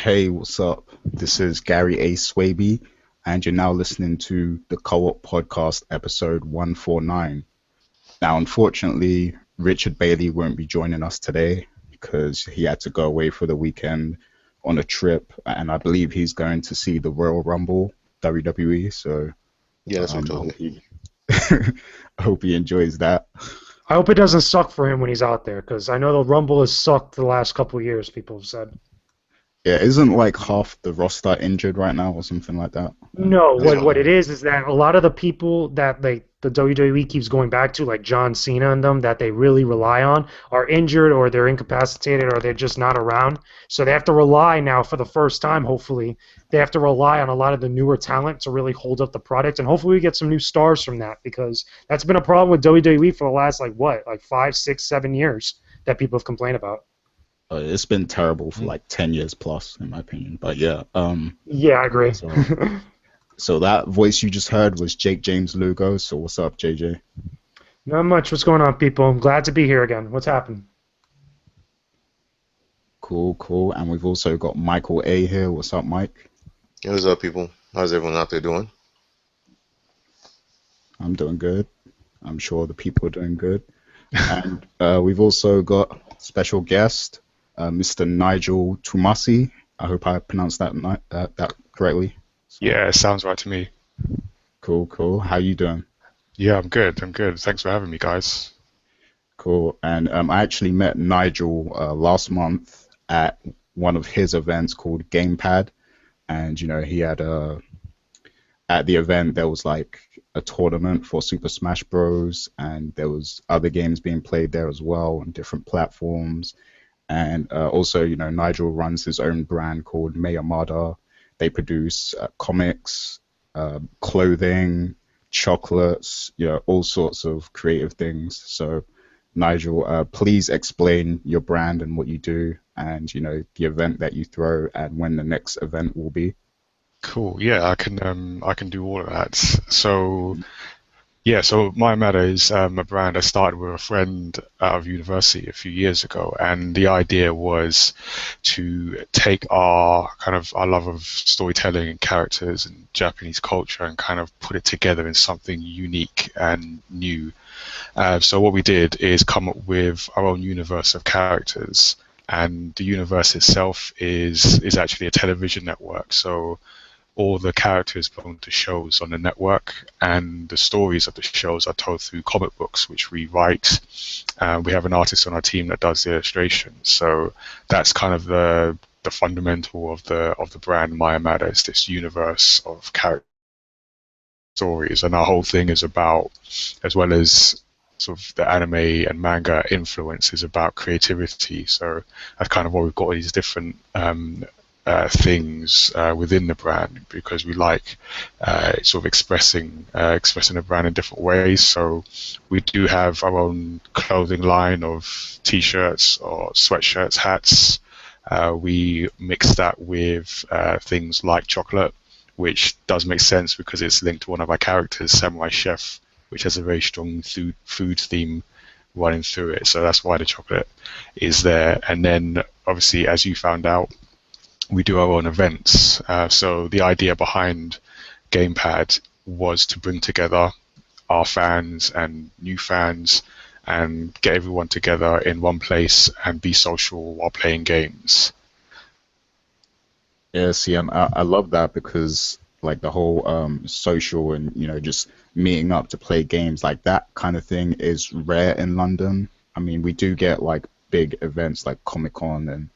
Hey, what's up? This is Gary A. Swaby, and you're now listening to the Co-op Podcast, episode 149. Now, unfortunately, Richard Bailey won't be joining us today because he had to go away for the weekend on a trip, and I believe he's going to see the Royal Rumble, WWE. So Yeah, that's what I I'm hope talking. he, I hope he enjoys that. I hope it doesn't suck for him when he's out there, because I know the Rumble has sucked the last couple of years, people have said. Yeah, isn't like half the roster injured right now or something like that? No, As what well. it is that a lot of the people that the WWE keeps going back to, like John Cena and them, that they really rely on, are injured or they're incapacitated or they're just not around. So they have to rely now for the first time, hopefully, they have to rely on a lot of the newer talent to really hold up the product. And hopefully we get some new stars from that, because that's been a problem with WWE for the last, like 5, 6, 7 years that people have complained about. It's been terrible for like 10 years plus, in my opinion. But yeah, Yeah, I agree. so so that voice you just heard was Jake James Lugo. So what's up, JJ? Not much. What's going on, people? I'm glad to be here again. What's happening? Cool, cool. And we've also got Michael A here. What's up, Mike? Hey, what's up, people? How's everyone out there doing? I'm doing good. I'm sure the people are doing good. And we've also got special guest, Mr. Nigel Twumasi. I hope I pronounced that correctly. So, Yeah, it sounds right to me. cool, cool. How you doing? Yeah, I'm good. I'm good. Thanks for having me, guys. Cool. And I actually met Nigel last month at one of his events called Gamepad. And, he had at the event, there was like a tournament for Super Smash Bros. And there was other games being played there as well on different platforms. And also, Nigel runs his own brand called Mayamada. They produce comics, clothing, chocolates, all sorts of creative things. So, Nigel, please explain your brand and what you do, and the event that you throw, and when the next event will be. Cool. Yeah, I can do all of that. So yeah, so Mayamada is a brand I started with a friend out of university a few years ago, and the idea was to take our love of storytelling and characters and Japanese culture and kind of put it together in something unique and new. So what we did is come up with our own universe of characters, and the universe itself is actually a television network. So all the characters belong to shows on the network, and the stories of the shows are told through comic books, which we write. We have an artist on our team that does the illustrations. So that's kind of the fundamental of the brand Mayamada, is this universe of character stories, and our whole thing is about, as well as sort of the anime and manga influence, is about creativity. So that's kind of why we've got these different things within the brand, because we like sort of expressing the brand in different ways. So we do have our own clothing line of t-shirts or sweatshirts, hats. We mix that with things like chocolate, which does make sense because it's linked to one of our characters, Samurai Chef, which has a very strong food theme running through it. So that's why the chocolate is there. And then obviously, as you found out, we do our own events. So the idea behind Gamepad was to bring together our fans and new fans and get everyone together in one place and be social while playing games. Yeah, see, and I love that because like the whole social and just meeting up to play games, like that kind of thing is rare in London. I mean, we do get like big events like Comic-Con and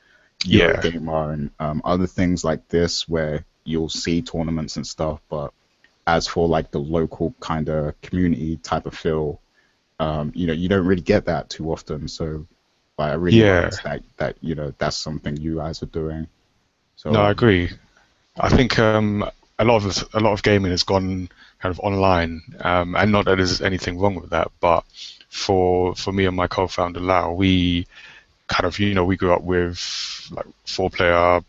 Yeah. Eurogamer and other things like this where you'll see tournaments and stuff, but as for like the local kind of community type of feel, you don't really get that too often. So like, I really Yeah. like that that's something you guys are doing. No, So I agree. I think a lot of gaming has gone kind of online, and not that there's anything wrong with that, but for me and my co-founder Lau, we kind of we grew up with like 4-player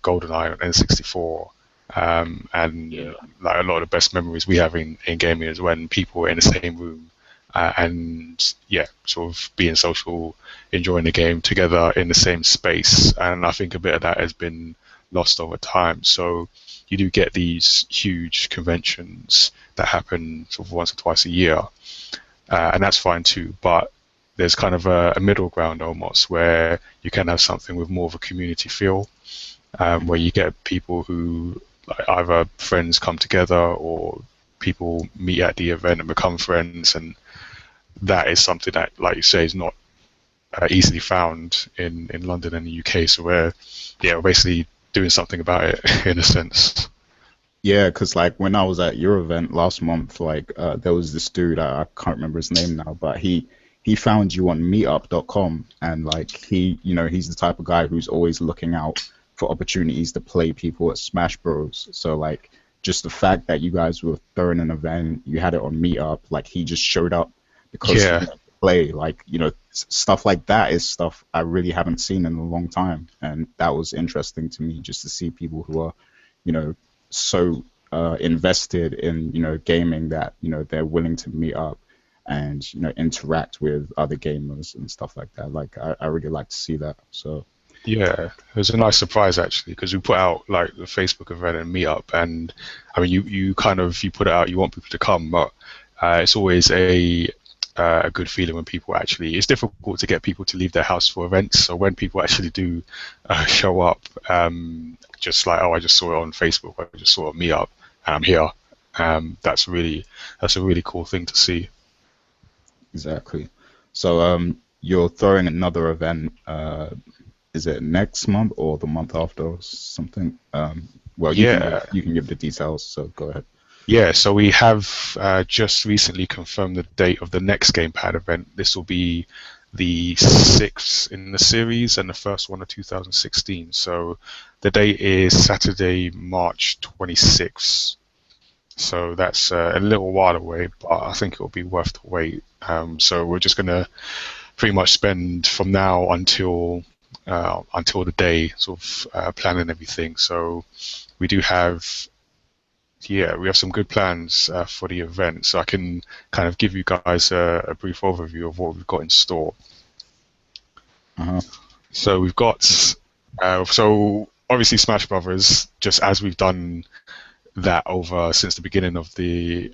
GoldenEye on N64, and yeah. like a lot of the best memories we have in gaming is when people were in the same room, and yeah, sort of being social, enjoying the game together in the same space. And I think a bit of that has been lost over time. So you do get these huge conventions that happen sort of once or twice a year, and that's fine too. But there's kind of a middle ground almost where you can have something with more of a community feel, where you get people who like, either friends come together or people meet at the event and become friends, and that is something that, like you say, is not easily found in London and the UK. So we're basically doing something about it in a sense. Yeah, because like when I was at your event last month, like there was this dude, I can't remember his name now, but he found you on meetup.com, and like he's the type of guy who's always looking out for opportunities to play people at Smash Bros. So like just the fact that you guys were throwing an event, you had it on Meetup, like he just showed up because he Yeah. wanted to play, like stuff like that is stuff I really haven't seen in a long time, and that was interesting to me just to see people who are so invested in gaming that they're willing to meet up and interact with other gamers and stuff like that. Like I really like to see that. So Yeah, it was a nice surprise actually, because we put out like the Facebook event and meetup, and I mean you put it out, you want people to come, but it's always a good feeling when people actually. It's difficult to get people to leave their house for events, so when people actually do show up, just like, oh, I just saw it on Facebook, I just saw it on meetup, and I'm here. That's a really cool thing to see. exactly. So you're throwing another event. Is it next month or the month after or something? Well, Yeah. you can give the details. So go ahead. Yeah, so we have just recently confirmed the date of the next Gamepad event. This will be the 6th in the series and the first one of 2016. So the date is Saturday, March 26th. So that's a little while away, but I think it'll be worth the wait. So we're just going to pretty much spend from now until the day sort of planning everything. So we do have some good plans for the event, so I can kind of give you guys a brief overview of what we've got in store. Uh-huh. So we've got, so obviously Smash Brothers, just as we've done that over since the beginning of the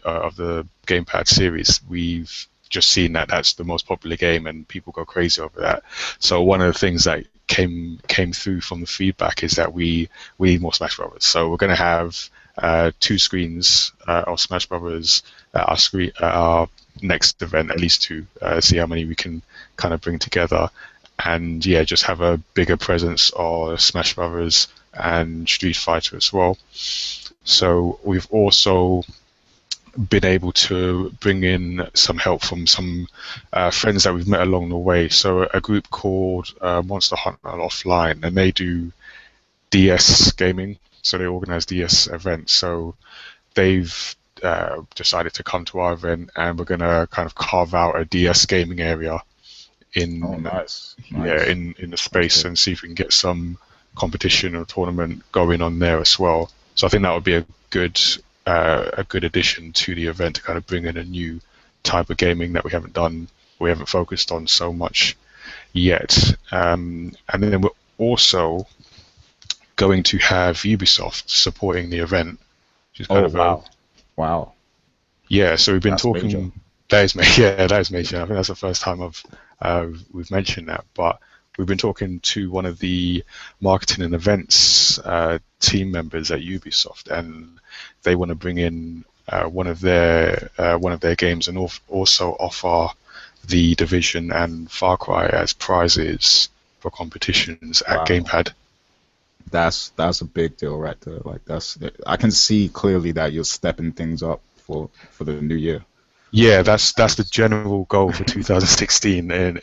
Gamepad series, we've just seen that that's the most popular game and people go crazy over that. So one of the things that came through from the feedback is that we need more Smash Brothers. So we're going to have 2 screens of Smash Brothers at our next event, at least 2, see how many we can kind of bring together, and just have a bigger presence of Smash Brothers and Street Fighter as well. So we've also been able to bring in some help from some friends that we've met along the way. So a group called Monster Hunter Offline, and they do DS gaming. So they organize DS events. So they've decided to come to our event, and we're going to kind of carve out a DS gaming area in Nice. in the space, and see if we can get some competition or tournament going on there as well. So I think that would be a good addition to the event, to kind of bring in a new type of gaming that we haven't focused on so much yet. And then we're also going to have Ubisoft supporting the event, which is kind of wow. Yeah, so we've been That's talking. major. That is major. Yeah, that is major. I think that's the first time we've mentioned that. But we've been talking to one of the marketing and events team members at Ubisoft, and they want to bring in one of their games, and also offer the Division and Far Cry as prizes for competitions at Wow. Gamepad. That's a big deal right there. Like I can see clearly that you're stepping things up for the new year. Yeah, that's the general goal for 2016 at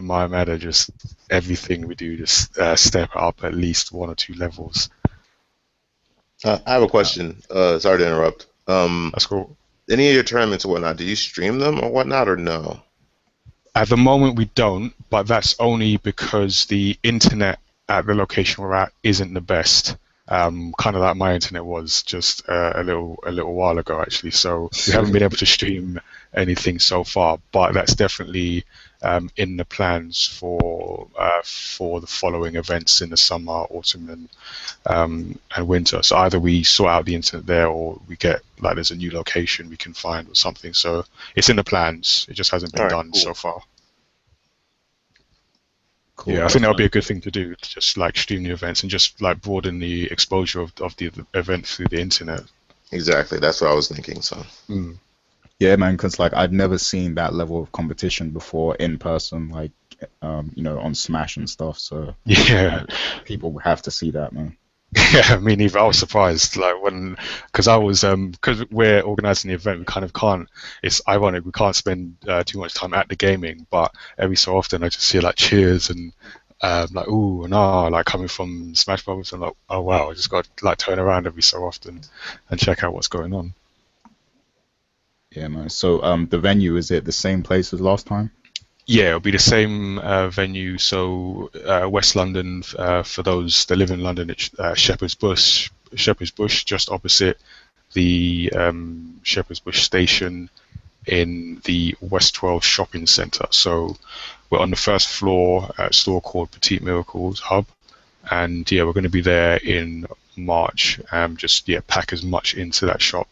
Mayamada. Just everything we do, just step up at least 1 or 2 levels. I have a question. Sorry to interrupt. That's cool. Any of your tournaments or whatnot, do you stream them or whatnot, or no? At the moment, we don't, but that's only because the internet at the location we're at isn't the best. kind of like my internet was just a little while ago, actually. So we haven't been able to stream anything so far, but that's definitely in the plans for the following events in the summer, autumn, and winter. So either we sort out the internet there, or we get like there's a new location we can find or something. So it's in the plans. It just hasn't been All right, done cool. so far. Cool. Yeah, I think that'll be a good thing to do, to just like stream the events and just like broaden the exposure of the event through the internet. Exactly. That's what I was thinking. So Mm. Yeah, man, because like I'd never seen that level of competition before in person, like on Smash and stuff. So Yeah, people have to see that, man. yeah. Me neither. I was surprised, like because because we're organizing the event, we kind of can't. It's ironic, we can't spend too much time at the gaming, but every so often I just see like cheers and like ooh and ah, like coming from Smash Brothers, and like oh wow, I just got to like turn around every so often and check out what's going on. Yeah, man. So the venue, is it the same place as last time? Yeah, it'll be the same venue. So West London, for those that live in London, it's Shepherd's Bush, just opposite the Shepherd's Bush station in the West 12 shopping centre. So we're on the first floor at a store called Petite Miracles Hub, and yeah, we're going to be there in March. Just pack as much into that shop,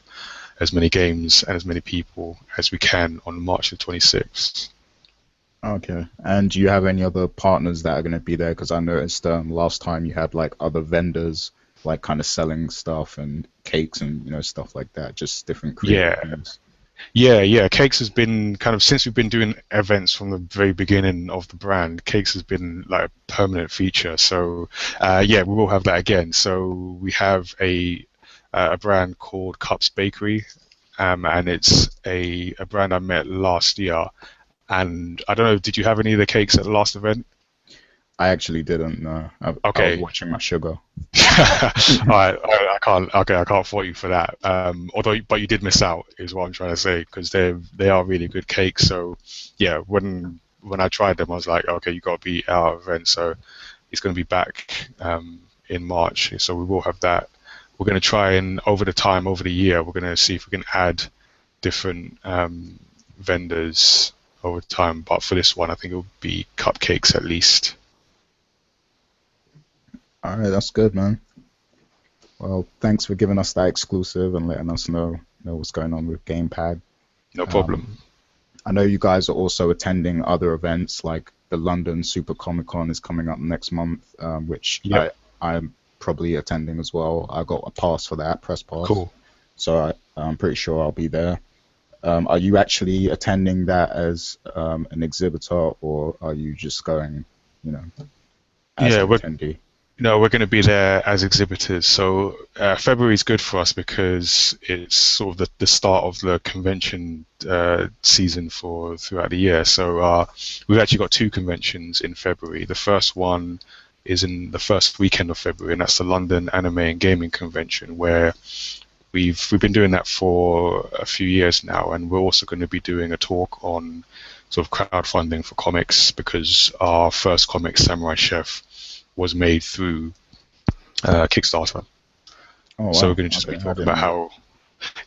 as many games and as many people as we can on March the 26th. Okay. And do you have any other partners that are going to be there? Because I noticed last time you had like other vendors, like kind of selling stuff and cakes and stuff like that, just different creative Yeah. things. Yeah. Cakes has been kind of, since we've been doing events from the very beginning of the brand, Cakes has been like a permanent feature. So we will have that again. So we have a brand called Cups Bakery, and it's a brand I met last year. And I don't know, did you have any of the cakes at the last event? I actually didn't know. I was Okay. watching my sugar. All right, I can't. Okay, I can't fault you for that. But you did miss out, is what I'm trying to say, because they are really good cakes. So yeah, when I tried them, I was like, okay, you got to be at our event. So it's going to be back in March. So we will have that. We're going to try and over the year, we're going to see if we can add different vendors over time. But for this one, I think it will be cupcakes at least. All right, that's good, man. Well, thanks for giving us that exclusive and letting us know what's going on with Gamepad. No problem. I know you guys are also attending other events, like the London Super Comic Con is coming up next month, which Yep. I'm probably attending as well. I got a pass for that, press pass. Cool. So I'm pretty sure I'll be there. Are you actually attending that as an exhibitor, or are you just going, as Yeah, an we're attendee? No, we're going to be there as exhibitors. So February is good for us because it's sort of the start of the convention season for throughout the year. So we've actually got two conventions in February. The first one is in the first weekend of February, and that's the London Anime and Gaming Convention, where we've been doing that for a few years now, and we're also going to be doing a talk on sort of crowdfunding for comics, because our first comic, Samurai Chef, was made through Kickstarter. Oh, wow. So we're going to just Okay, be I talking didn't about know.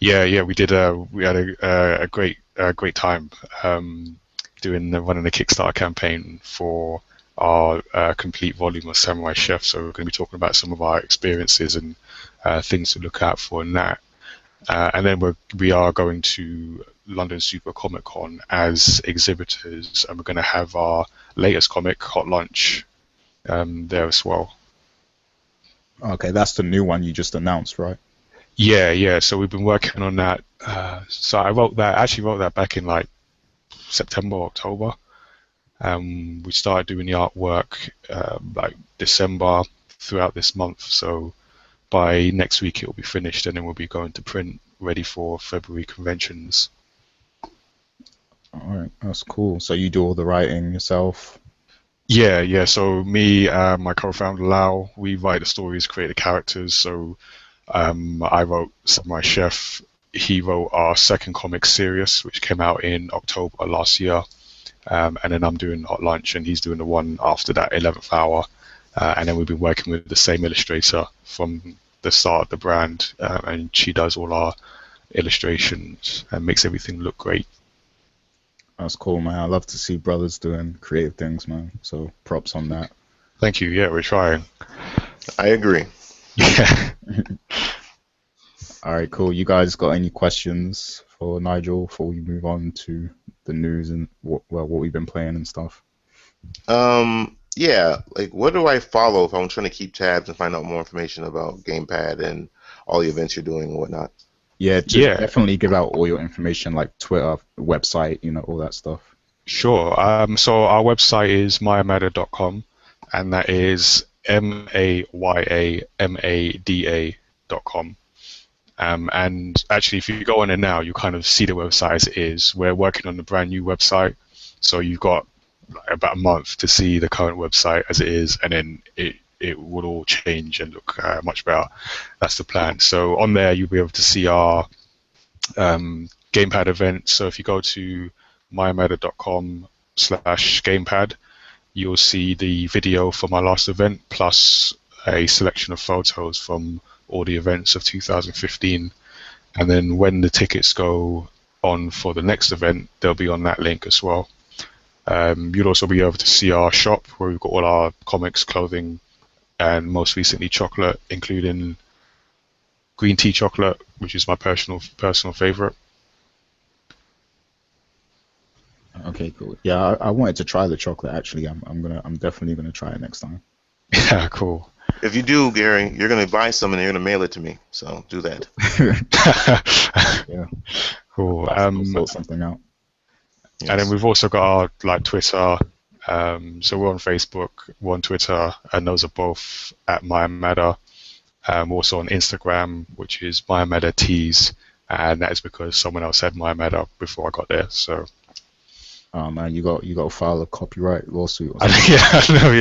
how, we did we had a great time running the Kickstarter campaign for our complete volume of Samurai Chef. So we're going to be talking about some of our experiences and things to look out for in that. And then we are going to London Super Comic Con as exhibitors, and we're going to have our latest comic, Hot Lunch, there as well. Okay, that's the new one you just announced, right? Yeah. So we've been working on that. So I wrote that back in like September, October. We started doing the artwork like December throughout this month. So by next week it will be finished, and then we'll be going to print, ready for February conventions. All right, that's cool. So you do all the writing yourself? Yeah. So me, my co-founder Lau, we write the stories, create the characters. So I wrote Samurai Chef. He wrote our second comic, Serious, which came out in October last year. And then I'm doing Hot Lunch, and he's doing the one after that, 11th Hour. and then we've been working with the same illustrator from the start of the brand, and she does all our illustrations and makes everything look great. That's cool, man. I love to see brothers doing creative things, man. So props on that. Thank you. Yeah, we're trying. I agree. Yeah. All right, cool. You guys got any questions for Nigel before we move on to the news and what we've been playing and stuff? Yeah, like what do I follow if I'm trying to keep tabs and find out more information about Gamepad and all the events you're doing and whatnot? Yeah, just definitely give out all your information, like Twitter, website, all that stuff. Sure. So our website is mayamada.com, and that is mayamada.com. And actually, if you go on it now, you kind of see the website as it is. We're working on a brand new website, so you've got about a month to see the current website as it is, and then it will all change and look much better. That's the plan. So on there, you'll be able to see our Gamepad event. So if you go to mayamada.com/gamepad, you'll see the video for my last event, plus a selection of photos from all the events of 2015. And then when the tickets go on for the next event, they'll be on that link as well. You'll also be able to see our shop where we've got all our comics, clothing, and most recently chocolate, including green tea chocolate, which is my personal favorite. Okay, cool. Yeah, I wanted to try the chocolate actually. I'm definitely gonna try it next time. Yeah, cool. If you do, Gary, you're gonna buy some and you're gonna mail it to me. So do that. Yeah. Cool. We'll sort something out. Yes. And then we've also got our Twitter. So we're on Facebook, we're on Twitter, and those are both at Mayamada. Also on Instagram, which is Mayamada Tees, and that is because someone else had Mayamada before I got there. So. Oh man, you got to file a copyright lawsuit or something. Yeah, I know.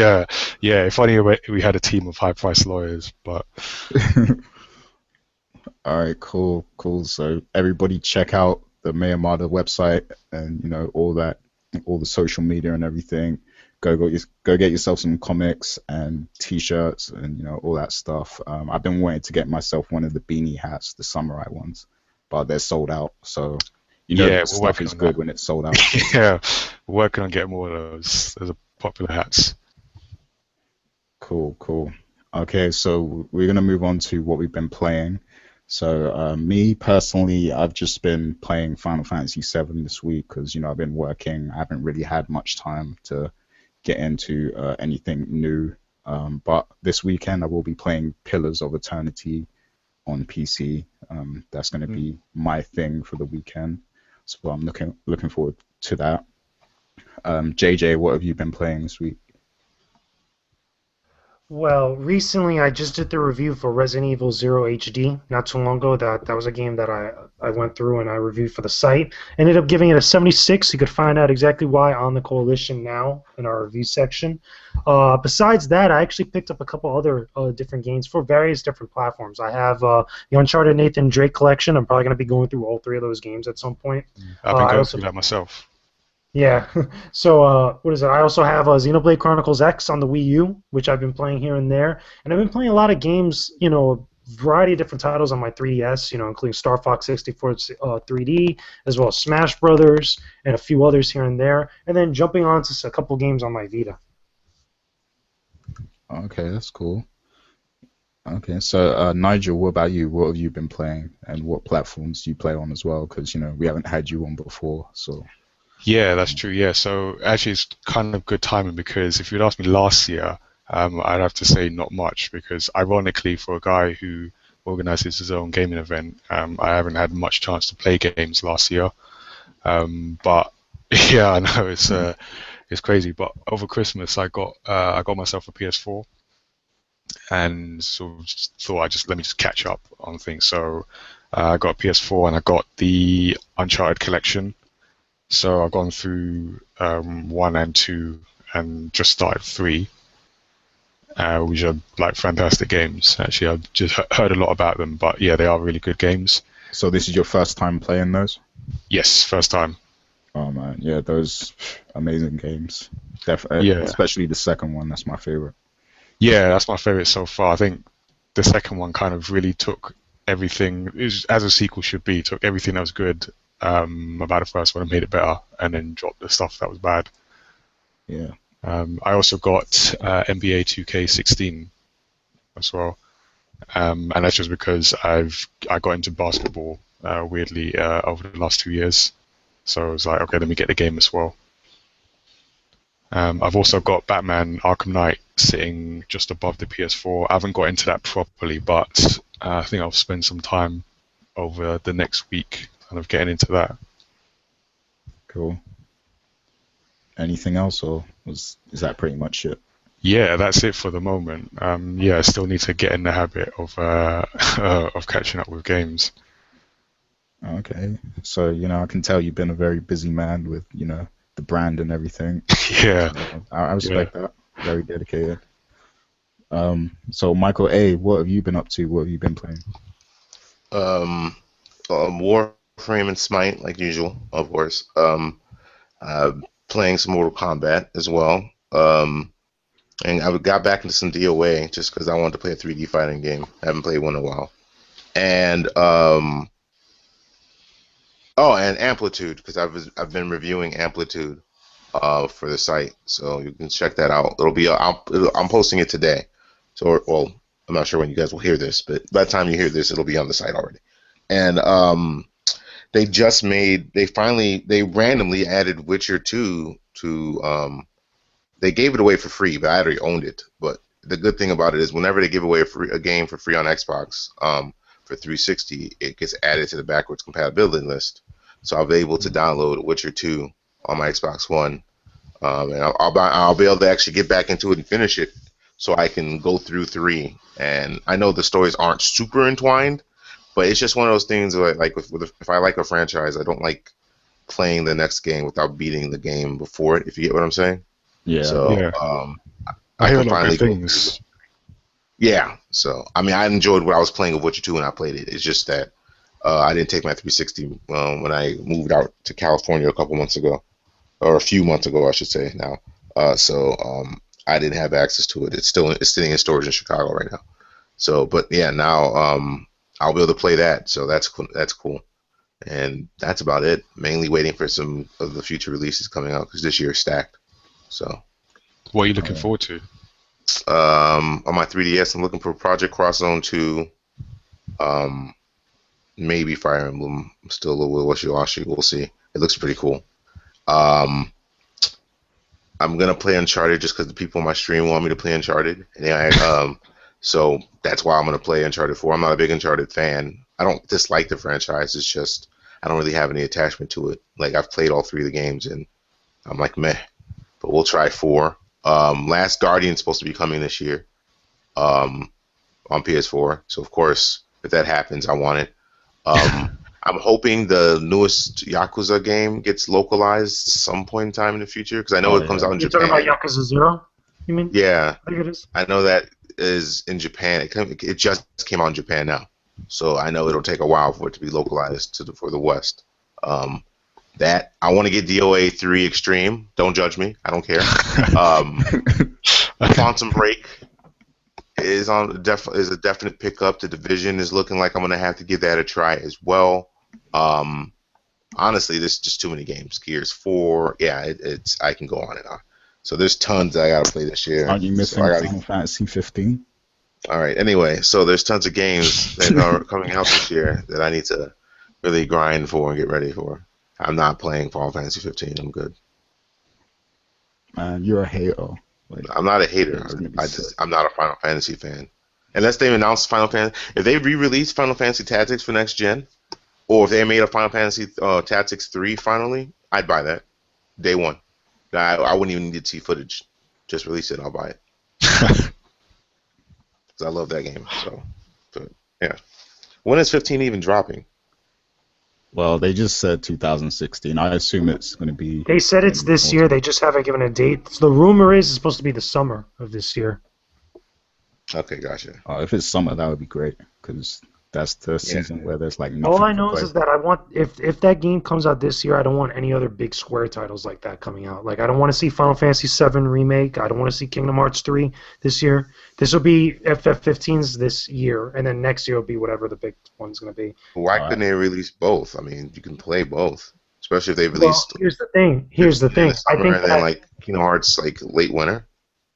Yeah. If only we had a team of high-priced lawyers, but. All right, cool. So everybody check out the Mayamada website and all the social media and everything. Go get yourself some comics and T-shirts and all that stuff. I've been wanting to get myself one of the beanie hats, the samurai ones, but they're sold out. So the stuff is good when it's sold out. Yeah, we're working on getting more of those. Those are popular hats. Cool. Okay, so we're gonna move on to what we've been playing. So me personally, I've just been playing Final Fantasy VII this week because I've been working. I haven't really had much time to get into anything new. But this weekend I will be playing Pillars of Eternity on PC. That's going to be my thing for the weekend. So I'm looking forward to that. JJ, what have you been playing this week? Well, recently I just did the review for Resident Evil 0 HD not too long ago. That was a game that I went through and I reviewed for the site. Ended up giving it a 76. You could find out exactly why on the Coalition now in our review section. Besides that, I actually picked up a couple other different games for various different platforms. I have the Uncharted Nathan Drake collection. I'm probably going to be going through all three of those games at some point. I've been going through that myself. Yeah, so what is it? I also have Xenoblade Chronicles X on the Wii U, which I've been playing here and there, and I've been playing a lot of games, a variety of different titles on my 3DS, including Star Fox 64 3D, as well as Smash Brothers, and a few others here and there, and then jumping on to a couple games on my Vita. Okay, that's cool. Okay, so Nigel, what about you? What have you been playing, and what platforms do you play on as well? Because we haven't had you on before, so. Yeah, that's true. Yeah, so actually it's kind of good timing because if you'd asked me last year, I'd have to say not much because ironically for a guy who organizes his own gaming event, I haven't had much chance to play games last year. But yeah, I know it's crazy. But over Christmas I got myself a PS4 and so just thought let me just catch up on things. So I got a PS4 and I got the Uncharted collection. So I've gone through 1 and 2 and just started 3, which are fantastic games. Actually, I've just heard a lot about them, but yeah, they are really good games. So this is your first time playing those? Yes, first time. Oh man, yeah, those amazing games. Definitely, Yeah. Especially the second one. That's my favorite. Yeah, that's my favorite so far. I think the second one kind of really took everything, as a sequel should be, took everything that was good about the first one and made it better, and then dropped the stuff that was bad. Yeah. I also got NBA 2K16 as well, and that's just because I got into basketball weirdly over the last 2 years, so I was like, okay, let me get the game as well. I've also got Batman Arkham Knight sitting just above the PS4. I haven't got into that properly, but I think I'll spend some time over the next week kind of getting into that. Cool. Anything else, or is that pretty much it? Yeah, that's it for the moment. Yeah, I still need to get in the habit of of catching up with games. Okay. So, I can tell you've been a very busy man with, the brand and everything. Yeah, I respect that. Very dedicated. So Michael A, what have you been up to? What have you been playing? Warframe and Smite, like usual, of course. Playing some Mortal Kombat as well. And I got back into some DOA just because I wanted to play a 3D fighting game. I haven't played one in a while. And and Amplitude, because I've been reviewing Amplitude for the site, so you can check that out. I'm posting it today. So, well, I'm not sure when you guys will hear this, but by the time you hear this, it'll be on the site already. And they randomly added Witcher 2 to they gave it away for free, but I already owned it. But the good thing about it is whenever they give away a game for free on Xbox for 360, it gets added to the backwards compatibility list. So I'll be able to download Witcher 2 on my Xbox One, and I'll be able to actually get back into it and finish it, so I can go through 3. And I know the stories aren't super entwined, but it's just one of those things where, like, if I like a franchise, I don't like playing the next game without beating the game before it. If you get what I'm saying. Yeah. So Yeah. I I hear a can lot finally of good go things. through. Yeah. So I mean, I enjoyed what I was playing with Witcher 2 when I played it. It's just that I didn't take my 360 when I moved out to California a couple months ago, or a few months ago, I should say now. So I didn't have access to it. It's sitting in storage in Chicago right now. So, but yeah, now I'll be able to play that. So that's cool. That's cool. And that's about it. Mainly waiting for some of the future releases coming out because this year is stacked. So What are you looking forward to? on my 3DS, I'm looking for Project Cross Zone 2. Maybe Fire Emblem. I'm still a little wishy-washy. We'll see. It looks pretty cool. I'm gonna play Uncharted just because the people on my stream want me to play Uncharted, and so that's why I'm gonna play Uncharted 4. I'm not a big Uncharted fan. I don't dislike the franchise. It's just I don't really have any attachment to it. Like I've played all 3 of the games, and I'm like meh. But we'll try 4. Last Guardian's supposed to be coming this year, on PS4. So of course, if that happens, I want it. I'm hoping the newest Yakuza game gets localized some point in time in the future because I know it comes out in You're Japan. talking about Yakuza 0? You mean? Yeah, I think it is. I know that is in Japan. It just came out in Japan now, so I know it'll take a while for it to be localized for the West. That I want to get DOA 3 Extreme. Don't judge me. I don't care. Quantum Break is a definite pickup. The Division is looking like I'm gonna have to give that a try as well. Honestly, there's just too many games. Gears 4, yeah, it's I can go on and on. So there's tons that I gotta play this year. Aren't you missing So Final Fantasy 15? all right. Anyway, so there's tons of games that are coming out this year that I need to really grind for and get ready for. I'm not playing Final Fantasy 15. I'm good. Man, you're a hater. Like, I'm not a hater. it's gonna be sick. I'm not a Final Fantasy fan. Unless they announce Final Fantasy, if they re-release Final Fantasy Tactics for next gen, or if they made a Final Fantasy Tactics 3 finally, I'd buy that day one. I wouldn't even need to see footage. Just release it, I'll buy it. Because I love that game. So, but, yeah. When is 15 even dropping? Well, they just said 2016. I assume it's going to be. They said it's this year. They just haven't given a date. So the rumor is it's supposed to be the summer of this year. Okay, gotcha. If it's summer, that would be great because That's the season where there's like All nothing I to know play. is that I want if that game comes out this year, I don't want any other big Square titles like that coming out. Like I don't want to see Final Fantasy VII remake. I don't want to see Kingdom Hearts 3 this year. This will be FF15's this year, and then next year will be whatever the big one's going to be. Why All couldn't right. they release both? I mean, you can play both, especially if they Well, released here's the thing. Here's the 15 in the thing. I summer think and then that like Kingdom Hearts like late winter.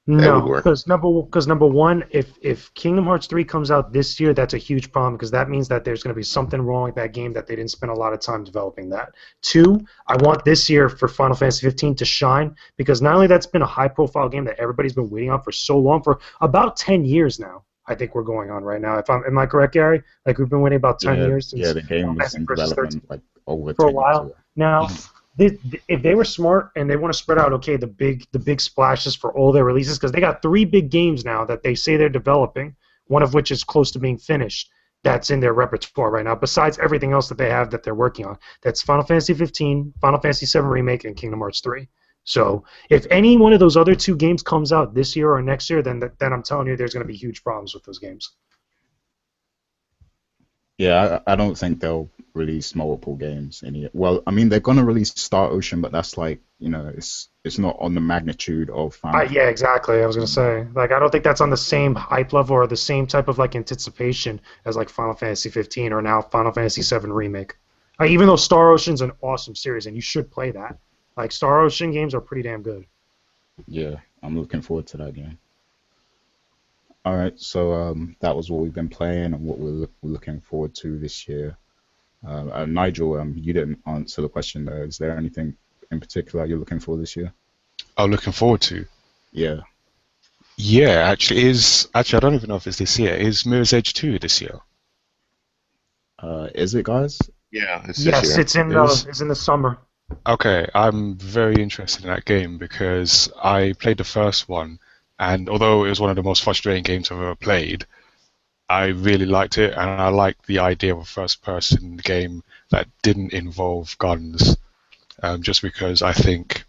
That would no, work. because number one, if Kingdom Hearts 3 comes out this year, that's a huge problem because that means that there's going to be something wrong with that game that they didn't spend a lot of time developing that. Two, I want this year for Final Fantasy 15 to shine because not only that's been a high-profile game that everybody's been waiting on for so long, for about 10 years now. I think we're going on right now. Am I correct, Gary? Like we've been waiting about 10 Yeah, years yeah, since the game Final was Fantasy in Versus 13 development like over for a 10 years while. ago. Now, if they were smart and they want to spread out, okay, the big splashes for all their releases, because they got 3 big games now that they say they're developing, one of which is close to being finished. That's in their repertoire right now. Besides everything else that they have that they're working on, that's Final Fantasy 15, Final Fantasy 7 remake, and Kingdom Hearts 3. So if any one of those other 2 games comes out this year or next year, then I'm telling you, there's going to be huge problems with those games. Yeah, I don't think they'll release multiple games in a year. Well, I mean, they're gonna release Star Ocean, but that's like, it's not on the magnitude of Final Fantasy. Yeah, exactly. I was gonna say, like, I don't think that's on the same hype level or the same type of like anticipation as like Final Fantasy 15 or now Final Fantasy 7 remake. Even though Star Ocean's an awesome series and you should play that, like Star Ocean games are pretty damn good. Yeah, I'm looking forward to that game. All right, so that was what we've been playing and what we're looking forward to this year. Nigel, you didn't answer the question though. Is there anything in particular you're looking for this year? Oh, looking forward to. Yeah. Yeah, actually I don't even know if it's this year. Is Mirror's Edge 2 this year? Is it, guys? Yeah, it's this Yes, year. it's in the summer. Okay, I'm very interested in that game because I played the first one, and although it was one of the most frustrating games I've ever played, I really liked it, and I liked the idea of a first-person game that didn't involve guns, just because I think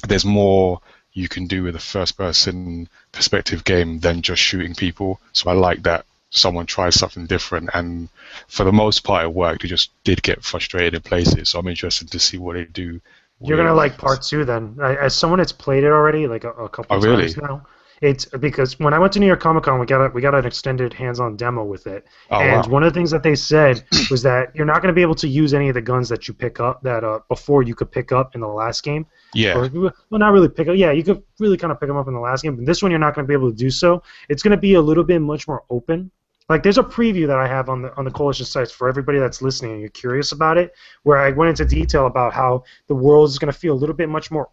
there's more you can do with a first-person perspective game than just shooting people. So I like that someone tries something different, and for the most part it worked. It just did get frustrated in places, so I'm interested to see what they do You're gonna with... like part 2 then. As someone that's played it already, like a couple Oh, of really? times now. It's because when I went to New York Comic Con, we got an extended hands-on demo with it, Oh, and wow. one of the things that they said was that you're not going to be able to use any of the guns that you pick up that before you could pick up in the last game. Yeah. Or, well, not really pick up. Yeah, you could really kind of pick them up in the last game, but this one you're not going to be able to do so. It's going to be a little bit much more open. Like there's a preview that I have on the Coalition sites for everybody that's listening and you're curious about it, where I went into detail about how the world is going to feel a little bit much more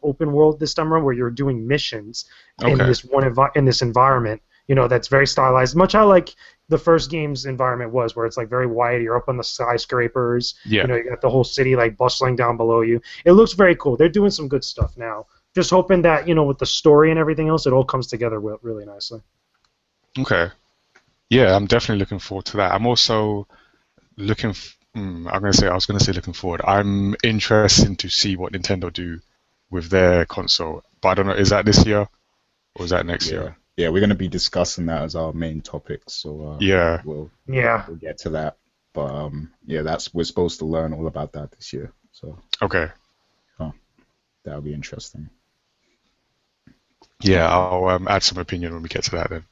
open world this time around, where you're doing missions in Okay. this in this environment. That's very stylized, much how like the first game's environment was, where it's like very wide. You're up on the skyscrapers. Yeah. You got the whole city like bustling down below you. It looks very cool. They're doing some good stuff now. Just hoping that with the story and everything else, it all comes together really nicely. Okay. Yeah, I'm definitely looking forward to that. I'm also looking. I was gonna say looking forward. I'm interested to see what Nintendo do with their console, but I don't know. Is that this year or is that next year? Yeah, we're going to be discussing that as our main topic, so Yeah. we'll Yeah. get to that. But yeah, we're supposed to learn all about that this year, so Okay. that'll be interesting. Yeah, I'll add some opinion when we get to that then.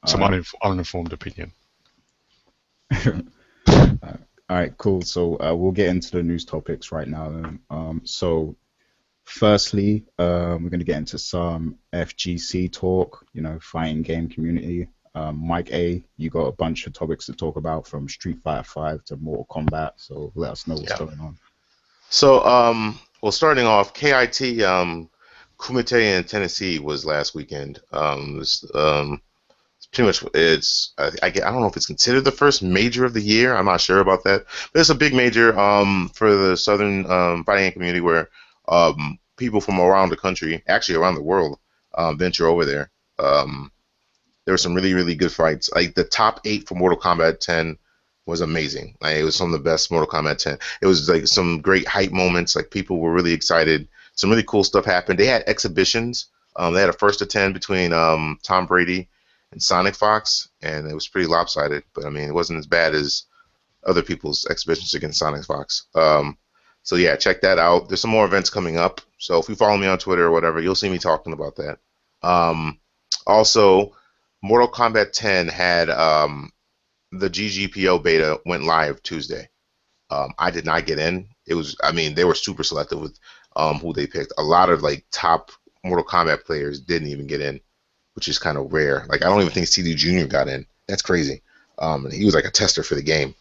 Some uninformed opinion. All right, cool. So we'll get into the news topics right now then. So firstly, we're going to get into some FGC talk, fighting game community. Mike A, you got a bunch of topics to talk about, from Street Fighter 5 to Mortal Kombat, so let us know what's going on. So, well, starting off, KIT Kumite in Tennessee was last weekend. Pretty much, I don't know if it's considered the first major of the year. I'm not sure about that, but it's a big major for the Southern fighting game community, where people from around the country, actually around the world, venture over there. There were some really, really good fights. Like the top 8 for Mortal Kombat 10 was amazing. Like, it was some of the best Mortal Kombat 10. It was like some great hype moments. Like, people were really excited. Some really cool stuff happened. They had exhibitions. They had a first to 10 between Tom Brady and Sonic Fox, and it was pretty lopsided. But I mean, it wasn't as bad as other people's exhibitions against Sonic Fox. So yeah, check that out. There's some more events coming up. So if you follow me on Twitter or whatever, you'll see me talking about that. Also, Mortal Kombat 10 had the GGPO beta went live Tuesday. I did not get in. It was, I mean, they were super selective with who they picked. A lot of like top Mortal Kombat players didn't even get in, which is kind of rare. Like I don't even think CD Junior got in. That's crazy. He was like a tester for the game.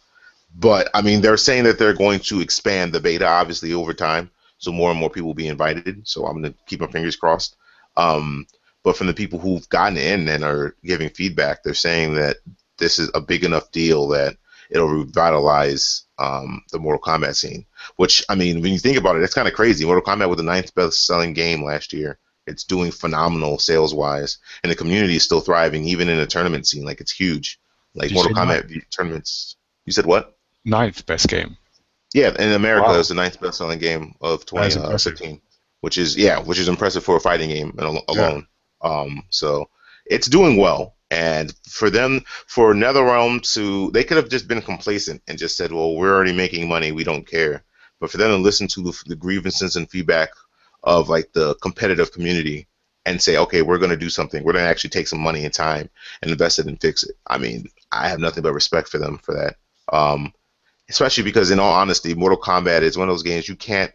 But I mean, they're saying that they're going to expand the beta obviously over time, so more and more people will be invited. So I'm going to keep my fingers crossed. But from the people who've gotten in and are giving feedback, they're saying that this is a big enough deal that it'll revitalize the Mortal Kombat scene. Which, I mean, when you think about it, it's kind of crazy. Mortal Kombat was the 9th best-selling game last year. It's doing phenomenal sales-wise, and the community is still thriving, even in the tournament scene. Like, it's huge. Like, Did you Mortal say Kombat tournaments. You said what? 9th best game? Yeah, in America, Wow. it's the 9th best-selling game of That is impressive. 2015, which is impressive for a fighting game alone. So it's doing well, and for NetherRealm they could have just been complacent and just said, "Well, we're already making money, we don't care." But for them to listen to the grievances and feedback of like the competitive community and say, "Okay, we're going to do something. We're going to actually take some money and time and invest it and fix it." I mean, I have nothing but respect for them for that. Especially because, in all honesty, Mortal Kombat is one of those games you can't.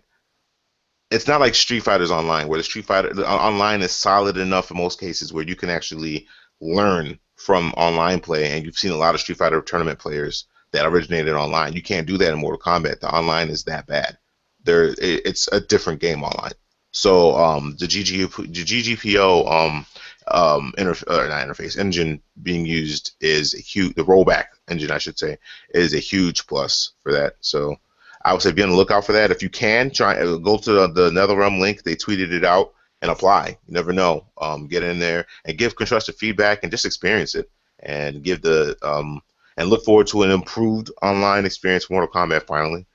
It's not like Street Fighter's Online, where the Street Fighter Online is solid enough in most cases where you can actually learn from online play, and you've seen a lot of Street Fighter tournament players that originated online. You can't do that in Mortal Kombat. The online is that bad. It's a different game online. So the GGPO not interface engine being used is a huge. The rollback engine, I should say, is a huge plus for that. So I would say be on the lookout for that. If you can, try go to the NetherRealm link. They tweeted it out and apply. You never know. Get in there and give constructive feedback and just experience it and give and look forward to an improved online experience for Mortal Kombat finally.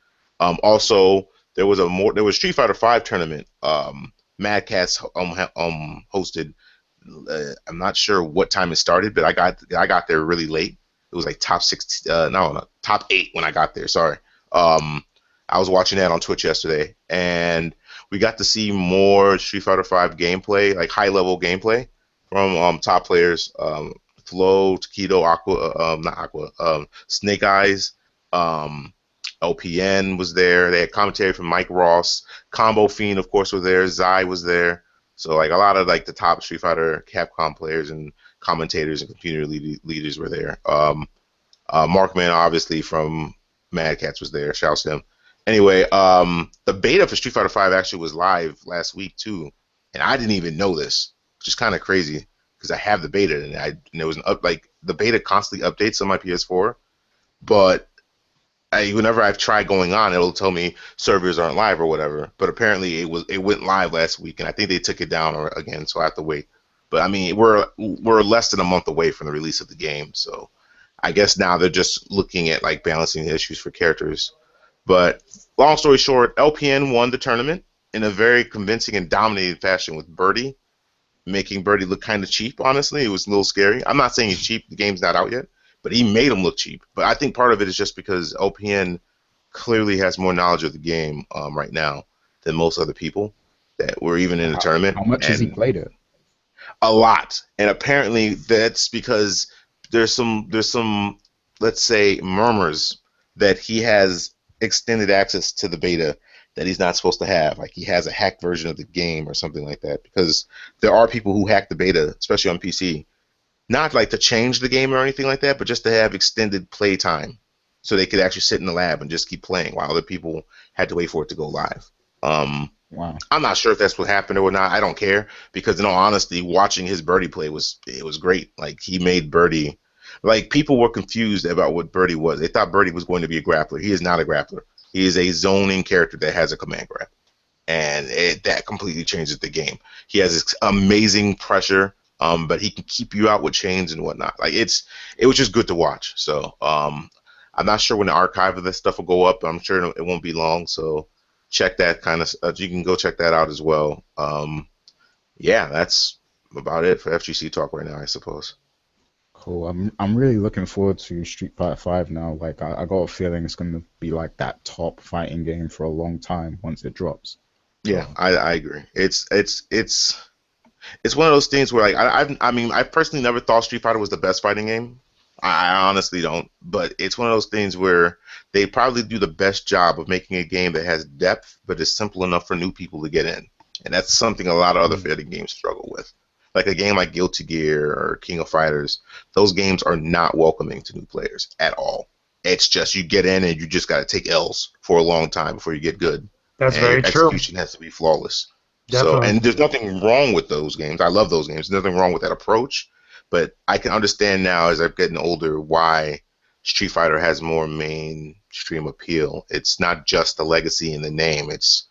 Also, there was Street Fighter V tournament. Mad Catz hosted. I'm not sure what time it started, but I got there really late. It was like top 6, no, top 8 when I got there. Sorry. I was watching that on Twitch yesterday, and we got to see more Street Fighter V gameplay, like high-level gameplay from top players. Flo, Taquito, not Aqua, Snake Eyes, LPN was there. They had commentary from Mike Ross. Combo Fiend, of course, was there. Zai was there. So like a lot of like the top Street Fighter Capcom players and commentators and community leaders were there. Markman, obviously from Mad Catz, was there. Shouts to him. Anyway, the beta for Street Fighter V actually was live last week too, and I didn't even know this, which is kind of crazy because I have the beta and there was the beta constantly updates on my PS4, but whenever I've tried going on, it'll tell me servers aren't live or whatever. But apparently it went live last week, and I think they took it down again, so I have to wait. But I mean, we're less than a month away from the release of the game, so I guess now they're just looking at like balancing the issues for characters. But long story short, LPN won the tournament in a very convincing and dominating fashion with Birdie, making Birdie look kind of cheap, honestly. It was a little scary. I'm not saying he's cheap. The game's not out yet. But he made him look cheap. But I think part of it is just because LPN clearly has more knowledge of the game right now than most other people that were even in the tournament. How much has he played it? A lot. And apparently that's because there's some let's say murmurs that he has extended access to the beta that he's not supposed to have. Like he has a hacked version of the game or something like that, because there are people who hack the beta, especially on PC, not like to change the game or anything like that, but just to have extended play time so they could actually sit in the lab and just keep playing while other people had to wait for it to go live. Wow. I'm not sure if that's what happened or not. I don't care, because in all honesty, watching his Birdie play was great. Like he made Birdie, like people were confused about what Birdie was. They thought Birdie was going to be a grappler. He is not a grappler. He is a zoning character that has a command grab, and that completely changes the game. He has this amazing pressure, but he can keep you out with chains and whatnot. Like it was just good to watch. So I'm not sure when the archive of this stuff will go up. I'm sure it won't be long. So check that you can go check that out as well. Yeah, that's about it for FGC talk right now, I suppose. Cool. I'm really looking forward to Street Fighter 5 now. Like I got a feeling it's gonna be like that top fighting game for a long time once it drops. Yeah, So I agree. It's one of those things where like I mean I personally never thought Street Fighter was the best fighting game. I honestly don't. But it's one of those things where they probably do the best job of making a game that has depth, but is simple enough for new people to get in. And that's something a lot of other fighting games struggle with. Like a game like Guilty Gear or King of Fighters, those games are not welcoming to new players at all. It's just you get in and you just got to take L's for a long time before you get good. That's And your very true. execution has to be flawless. So, Definitely. and there's nothing wrong with those games. I love those games. There's nothing wrong with that approach. But I can understand now as I'm getting older why Street Fighter has more mainstream appeal. It's not just the legacy and the name. It's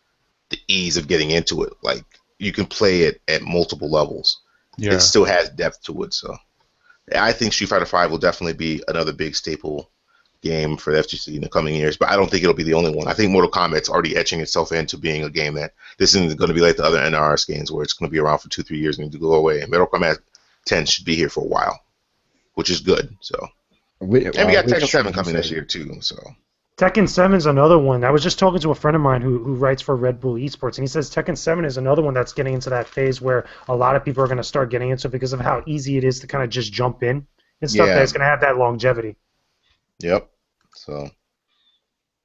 the ease of getting into it. Like you can play it at multiple levels. Yeah. It still has depth to it. So I think Street Fighter 5 will definitely be another big staple game for the FGC in the coming years, but I don't think it'll be the only one. I think Mortal Kombat's already etching itself into being a game that this isn't going to be like the other NRS games where it's going to be around for 2-3 years and to go away. And Mortal Kombat 10 should be here for a while, which is good. So, and we got Tekken 7 coming this year too. So. Tekken 7 is another one. I was just talking to a friend of mine who writes for Red Bull Esports, and he says Tekken 7 is another one that's getting into that phase where a lot of people are going to start getting into it because of how easy it is to kind of just jump in and stuff. Yeah. That's going to have that longevity. Yep. So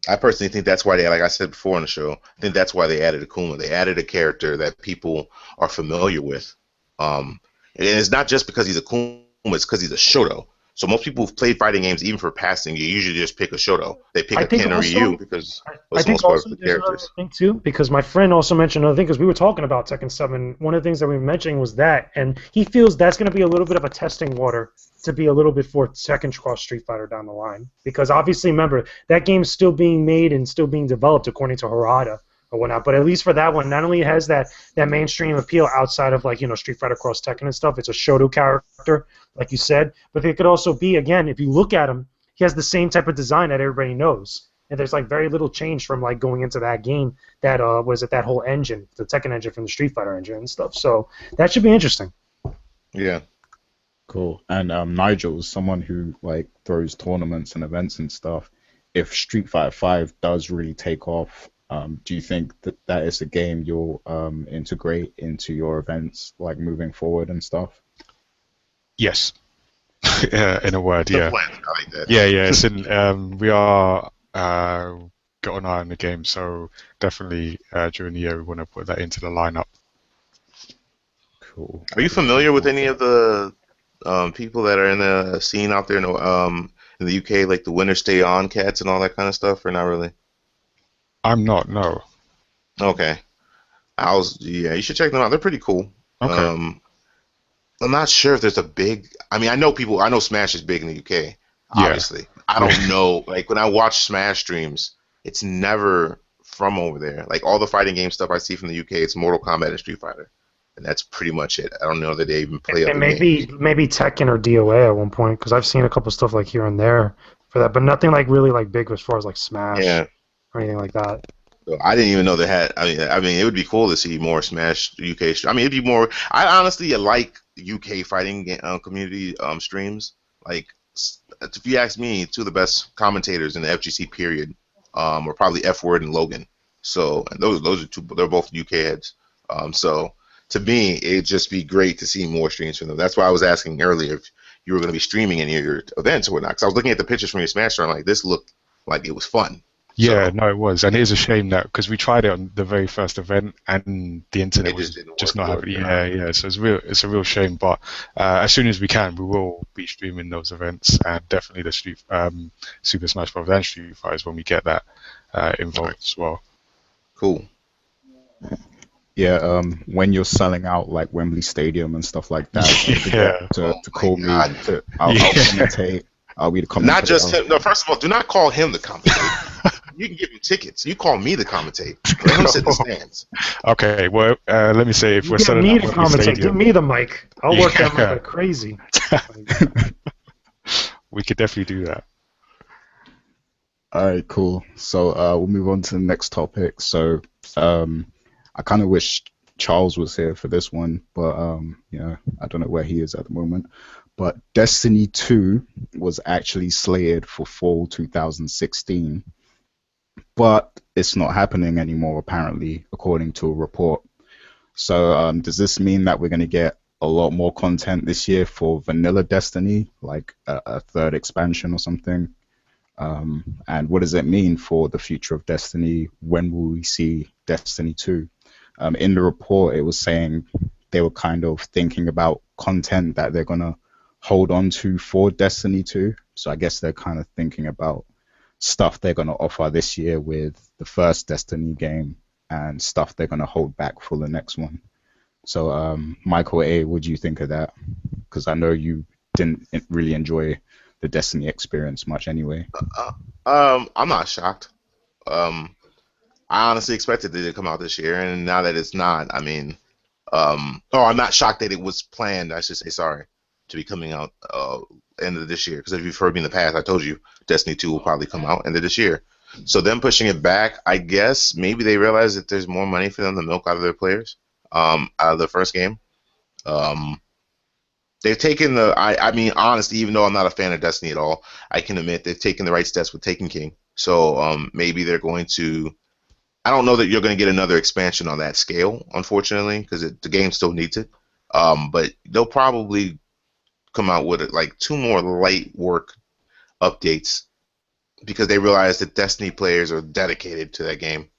I personally think that's why they, like I said before on the show, I think that's why they added Akuma. They added a character that people are familiar with. And it's not just because he's Akuma, it's because he's a Shoto. So most people who've played fighting games, even for passing, you usually just pick a Shoto. They pick a Ken or Ryu because I think also there's another thing too, because my friend also mentioned another thing, because we were talking about Tekken 7. One of the things that we were mentioning was that, and he feels that's going to be a little bit of a testing water to be a little bit for Tekken Cross Street Fighter down the line. Because obviously, remember, that game's still being made and still being developed according to Harada or whatnot. But at least for that one, not only has that mainstream appeal outside of like, Street Fighter Cross Tekken and stuff, it's a Shoto character, like you said, but it could also be, again, if you look at him, he has the same type of design that everybody knows. And there's like very little change from like going into that game that that whole engine, the Tekken engine from the Street Fighter engine and stuff. So that should be interesting. Yeah. cool. And Nigel's someone who like throws tournaments and events and stuff. If Street Fighter 5 does really take off, do you think that that is a game you'll integrate into your events, like moving forward and stuff? Yes. In a word, yeah. I like that. Yeah. It's in, we are got an eye on the game, so definitely during the year we want to put that into the lineup. Cool. Are you familiar with any of the people that are in the scene out there in the UK, like the Winter Stay On cats and all that kind of stuff, or not really? I'm not, no. Okay. Yeah, you should check them out. They're pretty cool. Okay. I'm not sure if there's a big. I mean, I know Smash is big in the UK. Obviously, Yeah. I don't know. Like when I watch Smash streams, it's never from over there. Like all the fighting game stuff I see from the UK, it's Mortal Kombat and Street Fighter, and that's pretty much it. I don't know that they even play other And maybe Tekken or DOA at one point, because I've seen a couple stuff like here and there for that, but nothing like really like big as far as like Smash or anything like that. So I didn't even know they had. I mean, it would be cool to see more Smash UK. I mean, it'd be more. I honestly like UK fighting community streams. Like, if you ask me, two of the best commentators in the FGC period were probably F Word and Logan. So, and those are two. They're both UK heads. So, to me, it'd just be great to see more streams from them. That's why I was asking earlier if you were going to be streaming any of your events or whatnot. Because I was looking at the pictures from your Smash stream, like this looked like it was fun. Yeah, no, it was, and it is a shame that because we tried it on the very first event and the internet was just not happening. Yeah. So it's a real shame. But as soon as we can, we will be streaming those events, and definitely the Super Smash Bros. And Street Fighters when we get that involved as well. Cool. Yeah, when you're selling out like Wembley Stadium and stuff like that, to call me, I'll commentate. I'll be the commentator. Not just him. No, first of all, do not call him the commentator. You can give him tickets. You call me the commentator. Let him sit in the stands. Okay, well, let me say if we're selling me out the Wembley commentator. Stadium, Give me the mic. I'll work that like crazy. we could definitely do that. All right, cool. So we'll move on to the next topic. So I kind of wish Charles was here for this one, but I don't know where he is at the moment. But Destiny 2 was actually slated for fall 2016, but it's not happening anymore, apparently, according to a report. So does this mean that we're going to get a lot more content this year for vanilla Destiny, like a third expansion or something? And what does it mean for the future of Destiny? When will we see Destiny 2? In the report, it was saying they were kind of thinking about content that they're going to hold on to for Destiny 2. So I guess they're kind of thinking about stuff they're going to offer this year with the first Destiny game and stuff they're going to hold back for the next one. So, Michael A., what do you think of that? Because I know you didn't really enjoy the Destiny experience much anyway. I'm not shocked. I honestly expected it to come out this year, and now that it's not, I mean, I'm not shocked that it was planned, I should say, sorry, to be coming out end of this year. Because if you've heard me in the past, I told you Destiny 2 will probably come out end of this year. So them pushing it back, I guess maybe they realize that there's more money for them to milk out of their players, out of the first game. They've taken I mean, honestly, even though I'm not a fan of Destiny at all, I can admit they've taken the right steps with Taken King. So maybe they're going to. I don't know that you're going to get another expansion on that scale, unfortunately, because the game still needs it. But they'll probably come out with like 2 more light work updates because they realize that Destiny players are dedicated to that game.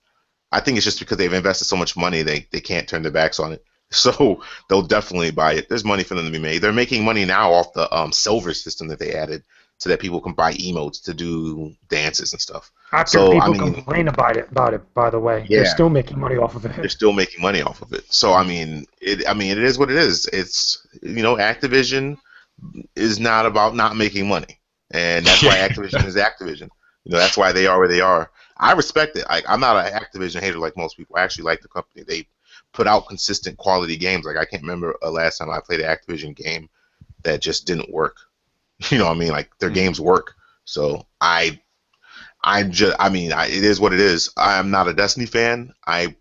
I think it's just because they've invested so much money they can't turn their backs on it. So they'll definitely buy it. There's money for them to be made. They're making money now off the silver system that they added so that people can buy emotes to do dances and stuff. After people complain about it, by the way, yeah, they're still making money off of it. They're still making money off of it. So it is what it is. It's Activision is not about not making money, and that's why Activision is Activision. That's why they are where they are. I respect it. I'm not an Activision hater like most people. I actually like the company. They put out consistent quality games. Like I can't remember last time I played an Activision game that just didn't work. You know what I mean? Like their games work. So it is what it is. I'm not a Destiny fan. I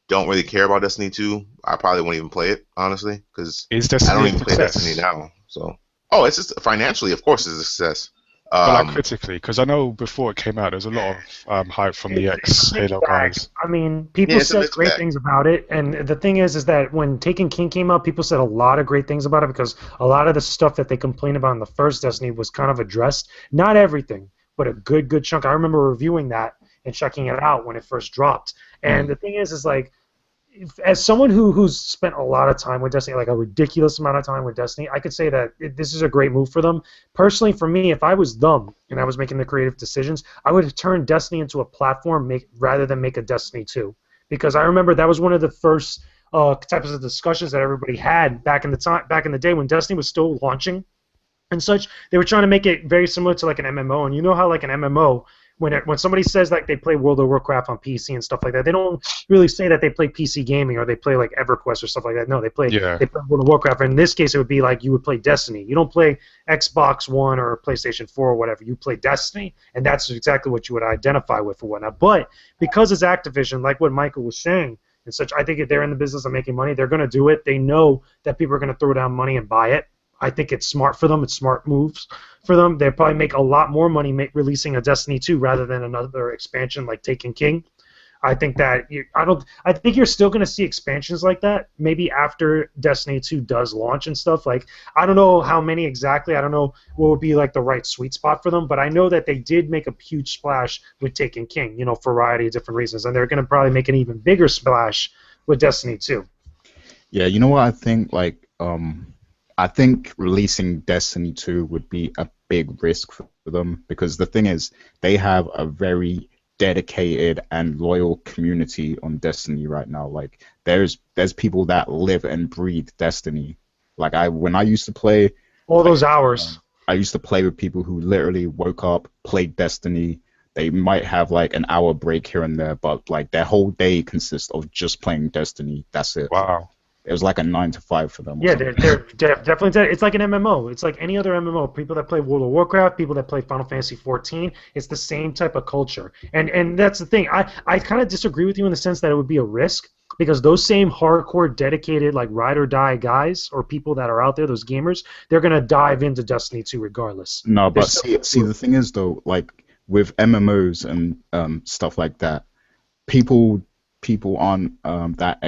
don't really care about Destiny 2. I probably won't even play it, honestly, because I don't even play Destiny now. So, it's just financially, of course, it's a success. But like critically, because I know before it came out, there's a lot of hype from the ex-Halo guys. I mean, people said great things about it, and the thing is that when Taken King came out, people said a lot of great things about it because a lot of the stuff that they complained about in the first Destiny was kind of addressed. Not everything, but a good chunk. I remember reviewing that and checking it out when it first dropped. And the thing is like, as someone who's spent a lot of time with Destiny, like a ridiculous amount of time with Destiny, I could say that this is a great move for them. Personally, for me, if I was them and I was making the creative decisions, I would have turned Destiny into a platform rather than make a Destiny 2. Because I remember that was one of the first types of discussions that everybody had back in the day when Destiny was still launching and such. They were trying to make it very similar to like an MMO, and you know how like an MMO. When somebody says like they play World of Warcraft on PC and stuff like that, they don't really say that they play PC gaming or they play like EverQuest or stuff like that. No, they play World of Warcraft. And in this case, it would be like you would play Destiny. You don't play Xbox One or PlayStation 4 or whatever. You play Destiny, and that's exactly what you would identify with or whatnot. But because it's Activision, like what Michael was saying and such, I think if they're in the business of making money, they're going to do it. They know that people are going to throw down money and buy it. I think it's smart for them. It's smart moves for them. They probably make a lot more money releasing a Destiny 2 rather than another expansion like Taken King. I think that I think you're still going to see expansions like that maybe after Destiny 2 does launch and stuff. Like I don't know how many exactly. I don't know what would be like the right sweet spot for them, but I know that they did make a huge splash with Taken King, for a variety of different reasons, and they're going to probably make an even bigger splash with Destiny 2. Yeah, you know what I think I think releasing Destiny 2 would be a big risk for them because the thing is they have a very dedicated and loyal community on Destiny right now. Like there's people that live and breathe Destiny. Like when I used to play all those hours, I used to play with people who literally woke up, played Destiny. They might have like an hour break here and there, but like their whole day consists of just playing Destiny. That's it. Wow. It was like a 9 to 5 for them. Yeah, they're definitely. It's like an MMO. It's like any other MMO. People that play World of Warcraft, people that play Final Fantasy 14. It's the same type of culture. And that's the thing. I kind of disagree with you in the sense that it would be a risk because those same hardcore, dedicated, like ride or die guys or people that are out there, those gamers, they're gonna dive into Destiny 2 regardless. No, They're but still see, the thing is though, like with MMOs and stuff like that, people aren't that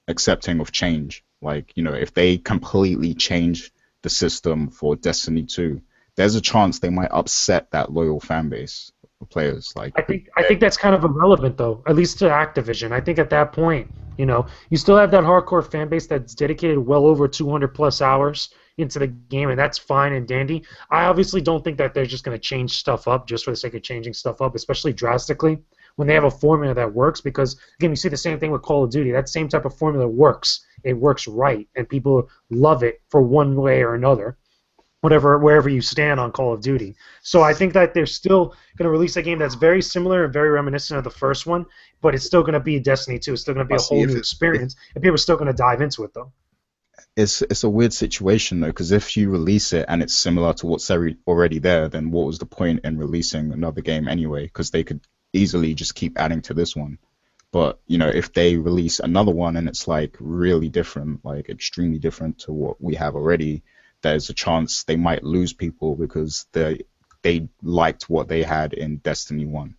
accepting of change. Like, you know, if they completely change the system for Destiny 2, there's a chance they might upset that loyal fan base of players. Like, I think that's kind of irrelevant though, at least to Activision. I think at that point, you still have that hardcore fan base that's dedicated well over 200 plus hours into the game, and that's fine and dandy. I obviously don't think that they're just going to change stuff up just for the sake of changing stuff up, especially drastically when they have a formula that works. Because again, you see the same thing with Call of Duty. That same type of formula works. It works right, and people love it for one way or another, wherever you stand on Call of Duty. So I think that they're still going to release a game that's very similar and very reminiscent of the first one, but it's still going to be Destiny 2. It's still going to be a whole new experience, and people are still going to dive into it, though. it's a weird situation though, because if you release it and it's similar to what's already there, then what was the point in releasing another game anyway? Because they could easily just keep adding to this one. But you know, if they release another one and it's like really different, like extremely different to what we have already, there's a chance they might lose people because they liked what they had in Destiny 1.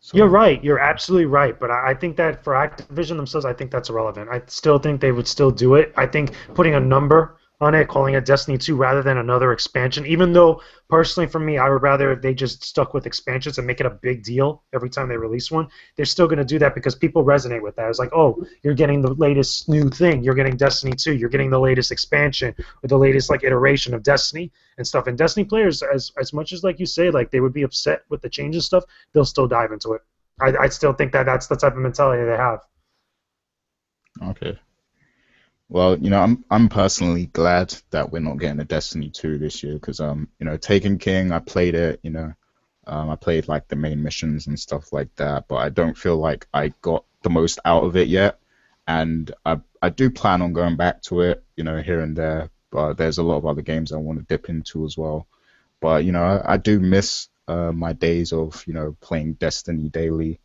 So, You're right. You're absolutely right. But I think that for Activision themselves, I think that's irrelevant. I still think they would still do it. I think putting a number on it, calling it Destiny 2 rather than another expansion, even though personally for me, I would rather if they just stuck with expansions and make it a big deal every time they release one. They're still going to do that because people resonate with that. It's like, oh, you're getting the latest new thing. You're getting Destiny 2. You're getting the latest expansion or the latest like iteration of Destiny and stuff. And Destiny players, as much as like you say, like they would be upset with the changes stuff, they'll still dive into it. I still think that that's the type of mentality they have. okay. Well, you know, I'm personally glad that we're not getting a Destiny 2 this year because you know, Taken King, I played it, you know, I played like the main missions and stuff like that, but I don't feel like I got the most out of it yet, and I do plan on going back to it, you know, here and there, but there's a lot of other games I want to dip into as well. But you know, I do miss my days of, you know, playing Destiny daily,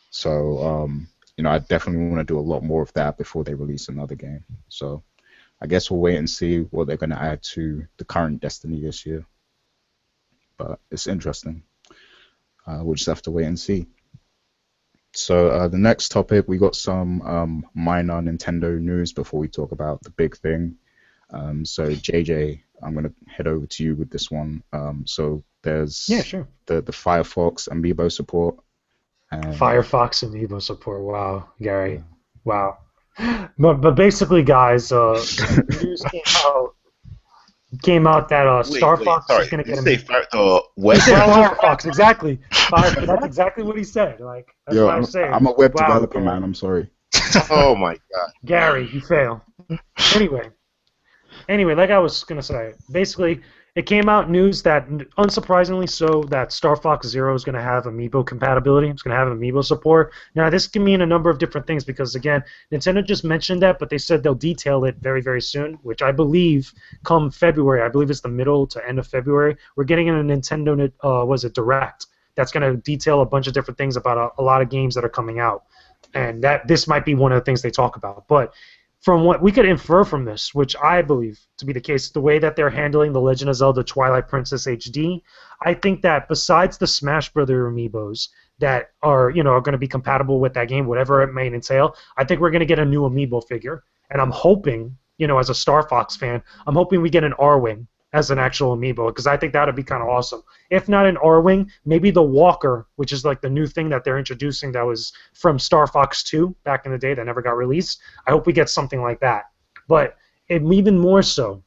so you know, I definitely want to do a lot more of that before they release another game. So I guess we'll wait and see what they're going to add to the current Destiny this year. But it's interesting. We'll just have to wait and see. So the next topic, we got some minor Nintendo news before we talk about the big thing. So JJ, I'm going to head over to you with this one. So there's Sure. the Firefox Amiibo support. Firefox Amiibo support. Wow, Gary. Wow. But basically, guys, news came out that Star Fox is going to get a what? Firefox, exactly. That's exactly what he said. Like that's what I'm saying. I'm a web Wow, developer, Gary. man. I'm sorry. Oh my god. Gary, you fail. Anyway, like I was gonna say, basically, it came out news that, unsurprisingly so, that Star Fox Zero is gonna have Amiibo compatibility. It's gonna have Amiibo support. Now, this can mean a number of different things because, again, Nintendo just mentioned that, but they said they'll detail it very, very soon, which I believe come February. I believe it's the middle to end of February. We're getting in a Nintendo, Direct that's gonna detail a bunch of different things about a lot of games that are coming out, and that this might be one of the things they talk about, but. From what we could infer from this, which I believe to be the case, the way that they're handling The Legend of Zelda Twilight Princess HD, I think that besides the Smash Brother amiibos that are going to be compatible with that game, whatever it may entail, I think we're going to get a new amiibo figure. And I'm hoping, as a Star Fox fan, I'm hoping we get an R-Wing as an actual amiibo because I think that would be kind of awesome. If not an R-Wing, maybe the Walker, which is like the new thing that they're introducing that was from Star Fox 2 back in the day that never got released. I hope we get something like that. But even more so,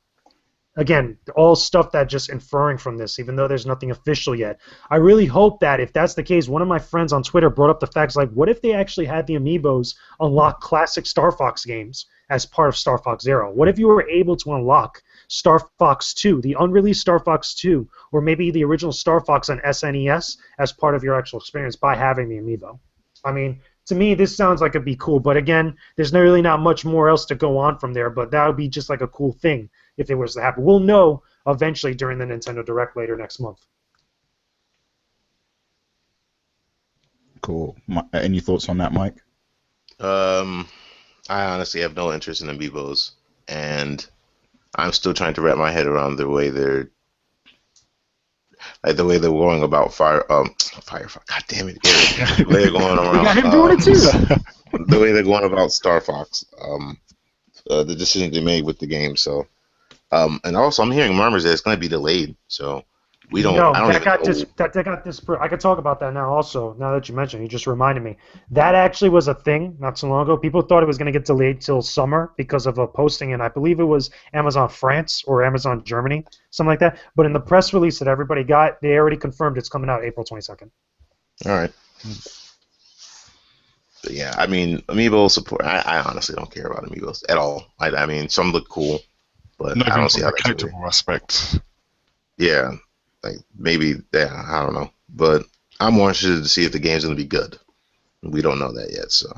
again, all stuff that just inferring from this, even though there's nothing official yet. I really hope that if that's the case, one of my friends on Twitter brought up the facts like, what if they actually had the amiibos unlock classic Star Fox games as part of Star Fox Zero? What if you were able to unlock Star Fox 2, the unreleased Star Fox 2, or maybe the original Star Fox on SNES as part of your actual experience by having the amiibo? I mean, to me, this sounds like it'd be cool, but again, there's really not much more else to go on from there, but that would be just like a cool thing if it was to happen. We'll know eventually during the Nintendo Direct later next month. Cool. Any thoughts on that, Mike? I honestly have no interest in amiibos, and I'm still trying to wrap my head around the way they're going about fire. God damn it, Eric. The way they're going We got around him doing it too. the way they're going about Star Fox. The decision they made with the game. So, and also I'm hearing murmurs that it's going to be delayed. So I No, don't even know. that got this. I could talk about that now. Also, now that you mentioned, it, you just reminded me that actually was a thing not so long ago. People thought it was going to get delayed till summer because of a posting, and I believe it was Amazon France or Amazon Germany, something like that. But in the press release that everybody got, they already confirmed it's coming out April 22nd. All right. But yeah, I mean, amiibo support. I honestly don't care about amiibos at all. I mean, some look cool, but Not I even don't see from how the that's really. collectible aspect. Yeah, like maybe. Yeah, I don't know, but I'm more interested to see if the game's going to be good. We don't know that yet, so.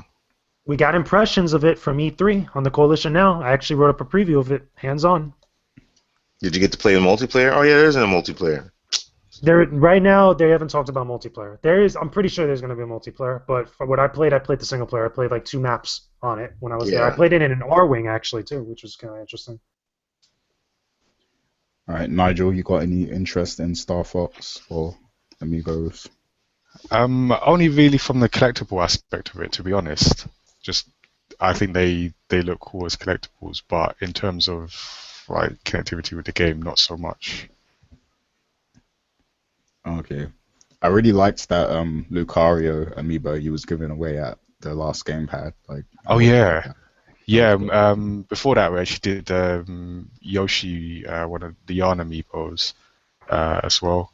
We got impressions of it from E3 on the Coalition now. I actually wrote up a preview of it, hands on. Did you get to play the multiplayer? Oh yeah, there isn't a multiplayer. There right now they haven't talked about multiplayer. There is, I'm pretty sure there's going to be a multiplayer, but for what I played the single player. I played like 2 maps on it when I was there. I Yeah. played it in an R-wing actually too, which was kind of interesting. All right, Nigel, you got any interest in Star Fox or Amiibos? Only really from the collectible aspect of it, to be honest. Just I think they look cool as collectibles, but in terms of like connectivity with the game, not so much. Okay. I really liked that Lucario amiibo he was giving away at the last gamepad. Like, I Oh really liked yeah, that. yeah. That was good. Before that, we actually did Yoshi, one of the Yarn amiibos, as well.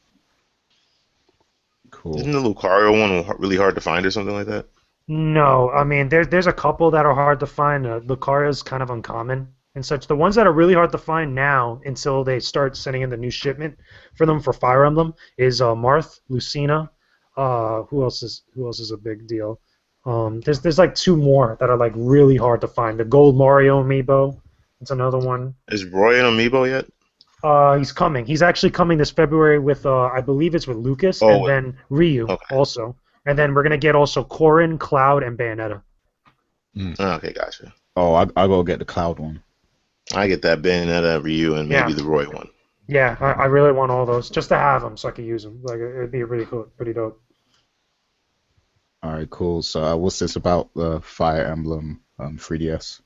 Cool. Isn't the Lucario one really hard to find or something like that? No, I mean there's a couple that are hard to find. Lucario's kind of uncommon and such. The ones that are really hard to find now until they start sending in the new shipment for them for Fire Emblem is Marth, Lucina. Who else is a big deal? There's like 2 more that are like really hard to find. The Gold Mario amiibo. It's another one. Is Roy an amiibo yet? He's coming. He's actually coming this February with I believe it's with Lucas and Oh, then Ryu okay. also. And then we're gonna get also Corrin, Cloud, and Bayonetta. Okay, gotcha. Oh, I gotta get the Cloud one. I get that Bayonetta, Ryu, and maybe Yeah. the Roy one. Yeah, I really want all those just to have them so I could use them. Like it'd be really cool, pretty dope. All right, cool. So, what's this about the Fire Emblem 3DS?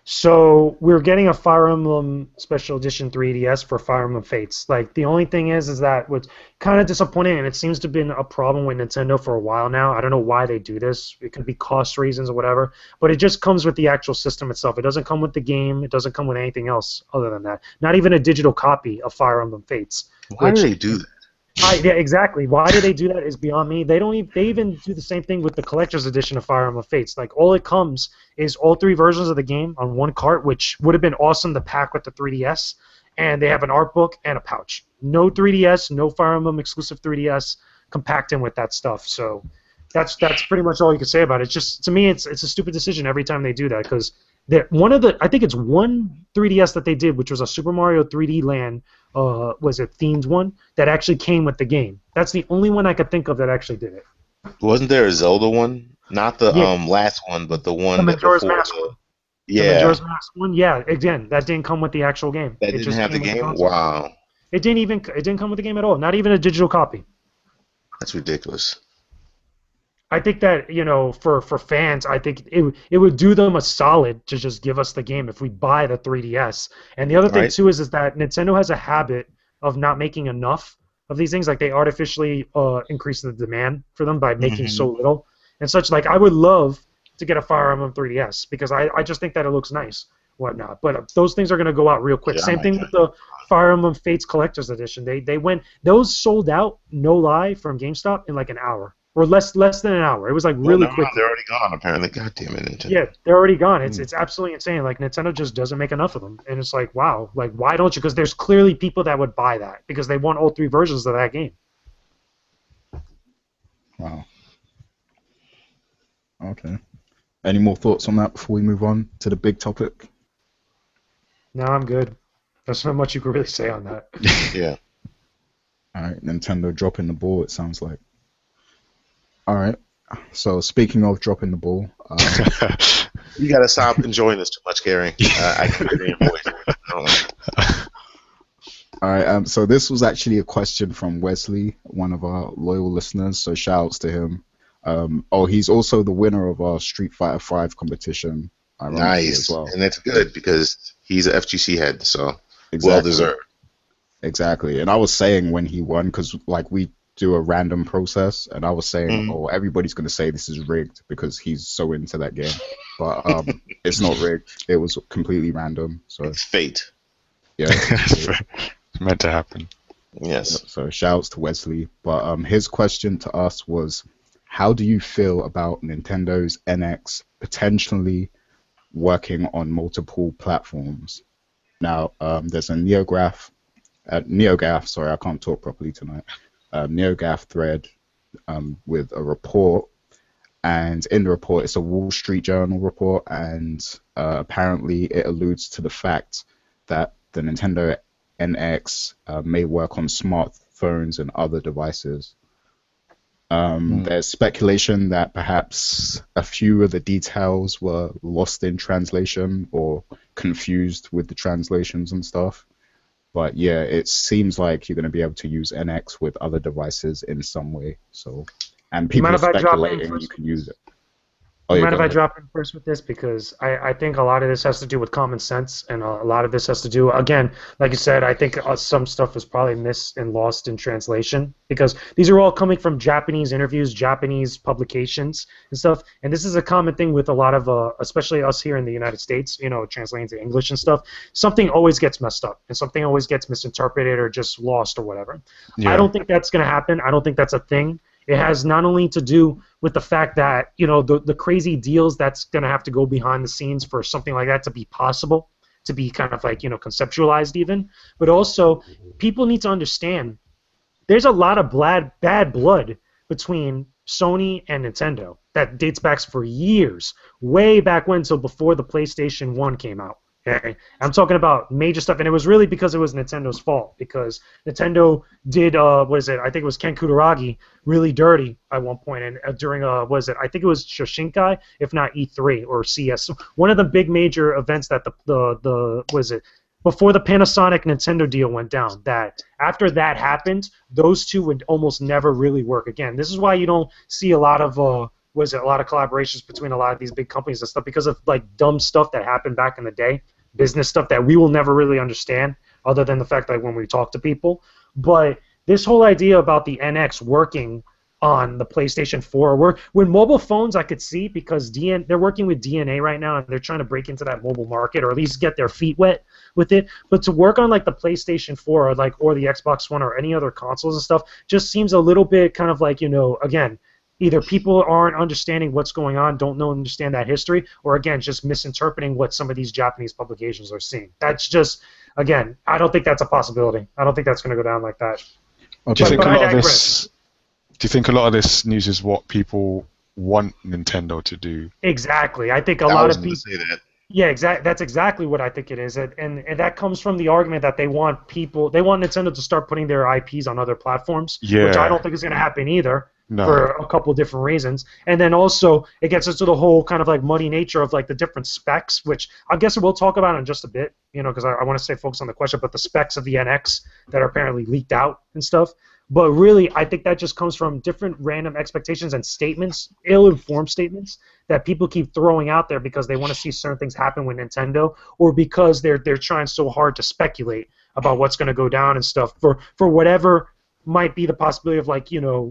So we're getting a Fire Emblem Special Edition 3DS for Fire Emblem Fates. Like the only thing is that what's kind of disappointing, and it seems to have been a problem with Nintendo for a while now. I don't know why they do this. It could be cost reasons or whatever, but it just comes with the actual system itself. It doesn't come with the game. It doesn't come with anything else other than that. Not even a digital copy of Fire Emblem Fates. Why do they do that? Yeah, exactly. Why do they do that is beyond me. They don't even, they even do the same thing with the collector's edition of Fire Emblem Fates. Like all it comes is all 3 versions of the game on one cart, which would have been awesome to pack with the 3DS. And they have an art book and a pouch. No 3DS, no Fire Emblem exclusive 3DS, compact in with that stuff. So that's pretty much all you can say about it. It's just to me, it's a stupid decision every time they do that because I think it's one 3DS that they did, which was a Super Mario 3D Land. Was it themed one that actually came with the game? That's the only one I could think of that actually did it. Wasn't there a Zelda one? Not the Yeah. Last one, but the one The that Majora's before Mask the. one. The Yeah, Majora's Mask one. Yeah, again, that didn't come with the actual game. that It didn't just have the came with game. console. Wow, It didn't come with the game at all. Not even a digital copy. that's ridiculous. I think that for fans, I think it would do them a solid to just give us the game if we buy the 3DS. And the other thing Right. too is that Nintendo has a habit of not making enough of these things. Like they artificially increase the demand for them by making so little and such. Like I would love to get a Fire Emblem 3DS because I just think that it looks nice, whatnot. But those things are going to go out real quick. Yeah, I Same might thing with the Fire Emblem Fates Collector's Edition. They went those sold out, no lie, from GameStop in like an hour. Or less than an hour. It was like Well, really never quick. mind, they're already gone apparently. God damn it, Nintendo. Yeah, they're already gone. It's absolutely insane. Like Nintendo just doesn't make enough of them, and it's like, wow, like why don't you? Because there's clearly people that would buy that because they want all 3 versions of that game. Wow. Okay. Any more thoughts on that before we move on to the big topic? No, I'm good. There's not much you could really say on that. Yeah. All right, Nintendo dropping the ball, it sounds like. All right. So speaking of dropping the ball, You gotta stop enjoying this too much, Gary. I can hear it in your voice. I don't like it. all right. So this was actually a question from Wesley, one of our loyal listeners. So shout outs to him. Oh, he's also the winner of our Street Fighter 5 competition, ironically as Nice, well. and that's good because he's an FGC head, so well Exactly. deserved. Exactly. And I was saying when he won, because like we do a random process, and I was saying, oh, everybody's gonna say this is rigged because he's so into that game, but it's not rigged. It was completely random. So It's fate. yeah. It's meant to happen. Yes. So shouts to Wesley. But his question to us was, how do you feel about Nintendo's NX potentially working on multiple platforms? Now, there's a NeoGAF, sorry, I can't talk properly tonight. NeoGAF thread with a report, and in the report, it's a Wall Street Journal report, and apparently it alludes to the fact that the Nintendo NX may work on smartphones and other devices. There's speculation that perhaps a few of the details were lost in translation or confused with the translations and stuff. But yeah, it seems like you're going to be able to use NX with other devices in some way. So, and people mind are if I drop in speculating first? you can use it. Oh, You yeah, mind go if I ahead. drop in first with this? Because I think a lot of this has to do with common sense, and a lot of this has to do, again, like you said, I think some stuff is probably missed and lost in translation, because these are all coming from Japanese interviews, Japanese publications and stuff, and this is a common thing with a lot of, especially us here in the United States, translating to English and stuff. Something always gets messed up, and something always gets misinterpreted or just lost or whatever. Yeah. I don't think that's going to happen. I don't think that's a thing. It has not only to do with the fact that, the crazy deals that's going to have to go behind the scenes for something like that to be possible, to be kind of like, conceptualized even, but also people need to understand there's a lot of bad blood between Sony and Nintendo that dates back for years, way back when, so before the PlayStation 1 came out. Okay? I'm talking about major stuff, and it was really because it was Nintendo's fault, because Nintendo did, I think it was Ken Kutaragi, really dirty at one point, and during, I think it was Shoshinkai, if not E3 or CS, one of the big major events that before the Panasonic Nintendo deal went down, that after that happened, those two would almost never really work again. This is why you don't see a lot of a lot of collaborations between a lot of these big companies and stuff, because of like dumb stuff that happened back in the day, business stuff that we will never really understand, other than the fact that when we talk to people. But this whole idea about the NX working on the PlayStation 4, when mobile phones, I could see, because they're working with DNA right now, and they're trying to break into that mobile market, or at least get their feet wet with it. But to work on like the PlayStation 4 or the Xbox One or any other consoles and stuff just seems a little bit kind of like, again, either people aren't understanding what's going on, don't understand that history, or again, just misinterpreting what some of these Japanese publications are seeing. That's just, again, I don't think that's a possibility. I don't think that's going to go down like that. Do you think But a I lot of digress. this? Do you think a lot of this news is what people want Nintendo to do? Exactly. I think a I lot was of going to people. say that. Yeah, exactly. That's exactly what I think it is, and that comes from the argument that they want Nintendo to start putting their IPs on other platforms, which I Yeah. don't think is going to happen either, No. for a couple different reasons. And then also it gets into the whole kind of like muddy nature of like the different specs, which I guess we'll talk about in just a bit, because I want to stay focused on the question, but the specs of the NX that are apparently leaked out and stuff. But really, I think that just comes from different random expectations and statements, ill-informed statements, that people keep throwing out there because they want to see certain things happen with Nintendo, or because they're trying so hard to speculate about what's going to go down and stuff for whatever might be the possibility of, like,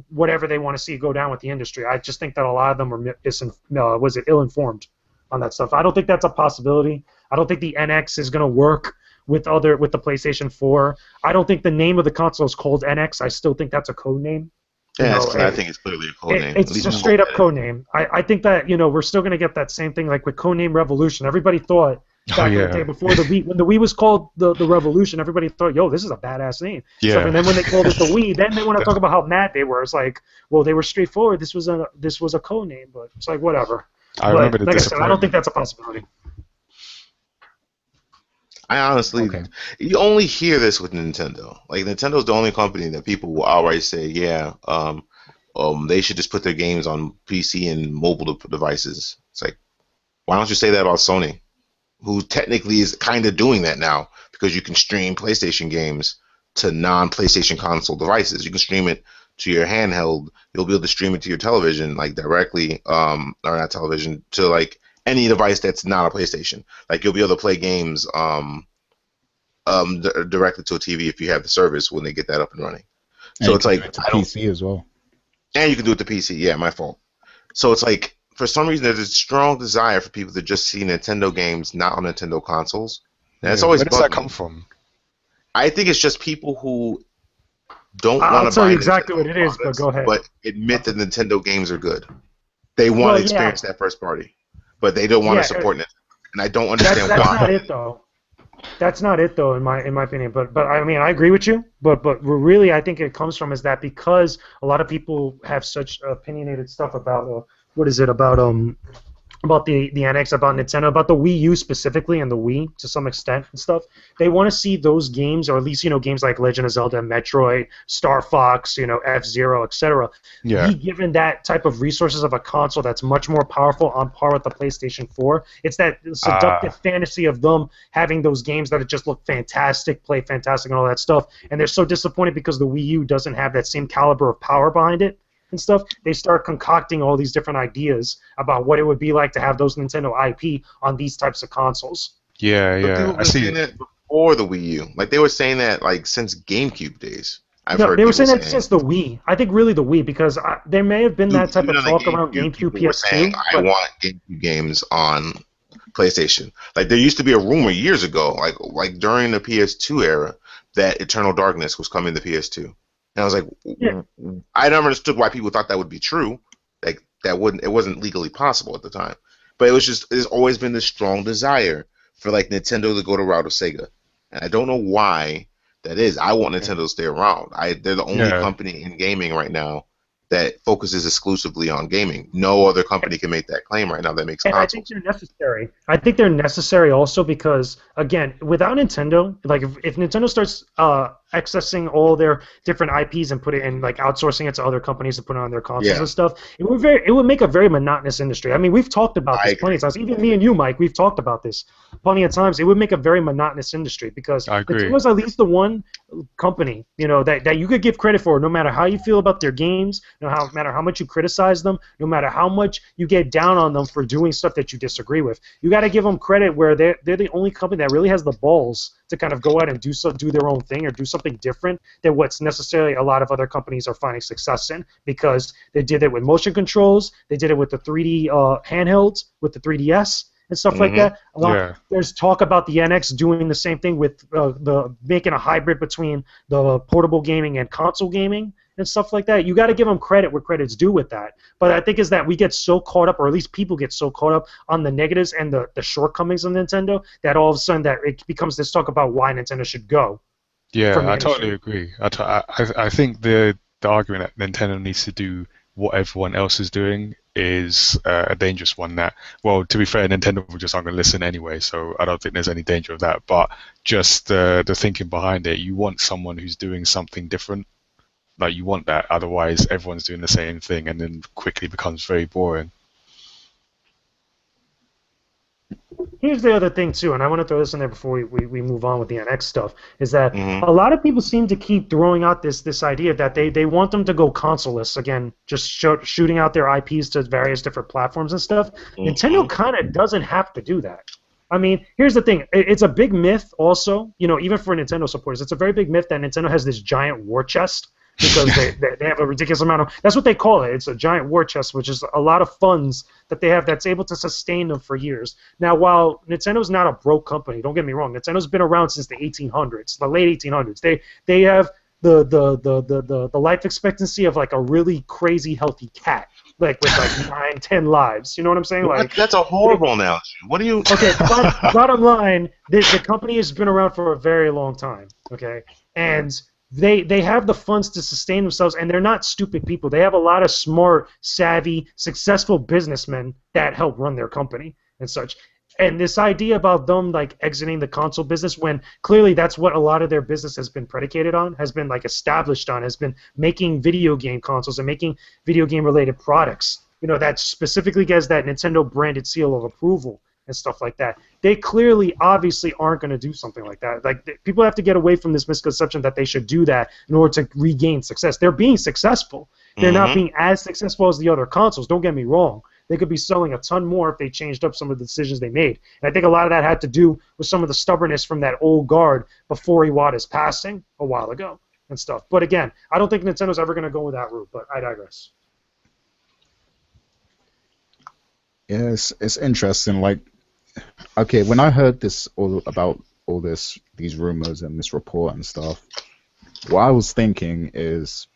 whatever they want to see go down with the industry. I just think that a lot of them are ill-informed on that stuff. I don't think that's a possibility. I don't think the NX is going to work with the PlayStation 4. I don't think the name of the console is called NX. I still think that's a code name. Yeah, I think it's clearly a code name. It's a straight up code name. I think that we're still going to get that same thing like with Codename Revolution. Everybody thought back in the day before the Wii, when the Wii was called the Revolution, everybody thought, yo, this is a badass name. Yeah. So, and then when they called it the Wii, then they want to talk about how mad they were. It's like, well, they were straightforward. This was a code name, but it's like whatever. I remember the like I said, I don't think disappointment. that's a possibility. I honestly, you only hear this with Nintendo. Like, Nintendo's the only company that people will outright say, yeah, they should just put their games on PC and mobile devices. It's like, why don't you say that about Sony, who technically is kind of doing that now, because you can stream PlayStation games to non-PlayStation console devices. You can stream it to your handheld. You'll be able to stream it to your television, like directly, or not television, to like any device that's not a PlayStation. Like you'll be able to play games directly to a TV if you have the service when they get that up and running. And So you it's can like do it to PC as well. and you can do it to PC. Yeah, my fault. So it's like for some reason there's a strong desire for people to just see Nintendo games not on Nintendo consoles. And it's always Where does that bugged come me. from? I think it's just people who don't I'll want to tell buy you exactly Nintendo what it is, but products, go ahead. but admit that Nintendo games are good. They want Well, to yeah. experience that first party, but they don't want Yeah, to support Nintendo. And I don't That's understand not why. it though. That's not it though, in my opinion. But I mean, I agree with you. But really, I think it comes from is that because a lot of people have such opinionated stuff about what is it about the NX, about Nintendo, about the Wii U specifically, and the Wii to some extent and stuff. They want to see those games, or at least games like Legend of Zelda, Metroid, Star Fox, F-Zero, etc. Yeah. Be given that type of resources of a console that's much more powerful, on par with the PlayStation 4. It's that seductive fantasy of them having those games that just look fantastic, play fantastic, and all that stuff. And they're so disappointed because the Wii U doesn't have that same caliber of power behind it and stuff. They start concocting all these different ideas about what it would be like to have those Nintendo IP on these types of consoles. Yeah, But people yeah. have I been see. saying that before the Wii U. Like they were saying that like since GameCube days. I've No, heard they were people saying that since the Wii. I think really the Wii, because there may have been that type even of on the talk around GameCube, people were saying, PS2. I But want GameCube games on PlayStation. Like there used to be a rumor years ago, like during the PS2 era, that Eternal Darkness was coming to PS2. And I was like, Yeah. I never understood why people thought that would be true. Like it wasn't legally possible at the time. But there's always been this strong desire for like Nintendo to go the route of Sega. And I don't know why that is. I want Nintendo to stay around. They're the only Yeah. company in gaming right now that focuses exclusively on gaming. No other company can make that claim right now that makes And I consoles. think they're necessary. I think they're necessary also because, again, without Nintendo, like if Nintendo starts accessing all their different IPs and put it in, like outsourcing it to other companies to put it on their consoles Yeah. and stuff, it would make a very monotonous industry. I mean, we've talked about I this plenty of times. Even me and you, Mike, we've talked about this plenty of times. It would make a very monotonous industry because I agree. Nintendo's at least the one company, that you could give credit for, no matter how you feel about their games, no matter how much you criticize them, no matter how much you get down on them for doing stuff that you disagree with. You got to give them credit where they're the only company that really has the balls to kind of go out and do their own thing or do something different than what's necessarily a lot of other companies are finding success in, because they did it with motion controls, they did it with the 3D handhelds, with the 3DS and stuff like that. Yeah. There's talk about the NX doing the same thing with making a hybrid between the portable gaming and console gaming and stuff like that. You got to give them credit where credit's due with that. But I think is that we get so caught up, or at least people get so caught up on the negatives and the shortcomings of Nintendo, that all of a sudden that it becomes this talk about why Nintendo should go. Yeah, from the I totally industry. agree. I think the argument that Nintendo needs to do what everyone else is doing is a dangerous one. That, well, to be fair, Nintendo just aren't going to listen anyway, so I don't think there's any danger of that. But just the thinking behind it, you want someone who's doing something different. Like you want that, otherwise everyone's doing the same thing, and then quickly becomes very boring. Here's the other thing too, and I want to throw this in there before we move on with the NX stuff, is that Mhm. a lot of people seem to keep throwing out this idea that they want them to go consoleless, again, just shooting out their IPs to various different platforms and stuff. Nintendo kind of doesn't have to do that. I mean, here's the thing. It's a big myth also, even for Nintendo supporters, it's a very big myth that Nintendo has this giant war chest, because they have a ridiculous amount of, that's what they call it. It's a giant war chest, which is a lot of funds that they have that's able to sustain them for years. Now, while Nintendo's not a broke company, don't get me wrong, Nintendo's been around since the 1800s, the late 1800s. They have the life expectancy of like a really crazy healthy cat, like with like 9, 10 lives. You know what I'm saying? Like, That's a horrible analogy. What do you? okay, bottom line, the company has been around for a very long time, okay? And they have the funds to sustain themselves, and they're not stupid people. They have a lot of smart, savvy, successful businessmen that help run their company and such. And this idea about them like exiting the console business, when clearly that's what a lot of their business has been predicated on, has been like established on, has been making video game consoles and making video game related products. That specifically gets that Nintendo branded seal of approval and stuff like that. They clearly, obviously, aren't going to do something like that. Like people have to get away from this misconception that they should do that in order to regain success. They're being successful. They're not being as successful as the other consoles. Don't get me wrong. They could be selling a ton more if they changed up some of the decisions they made. And I think a lot of that had to do with some of the stubbornness from that old guard before Iwata's passing a while ago and stuff. But again, I don't think Nintendo's ever going to go with that route, but I digress. Yes, it's interesting. Like, okay, when I heard these rumors and this report and stuff, what I was thinking is,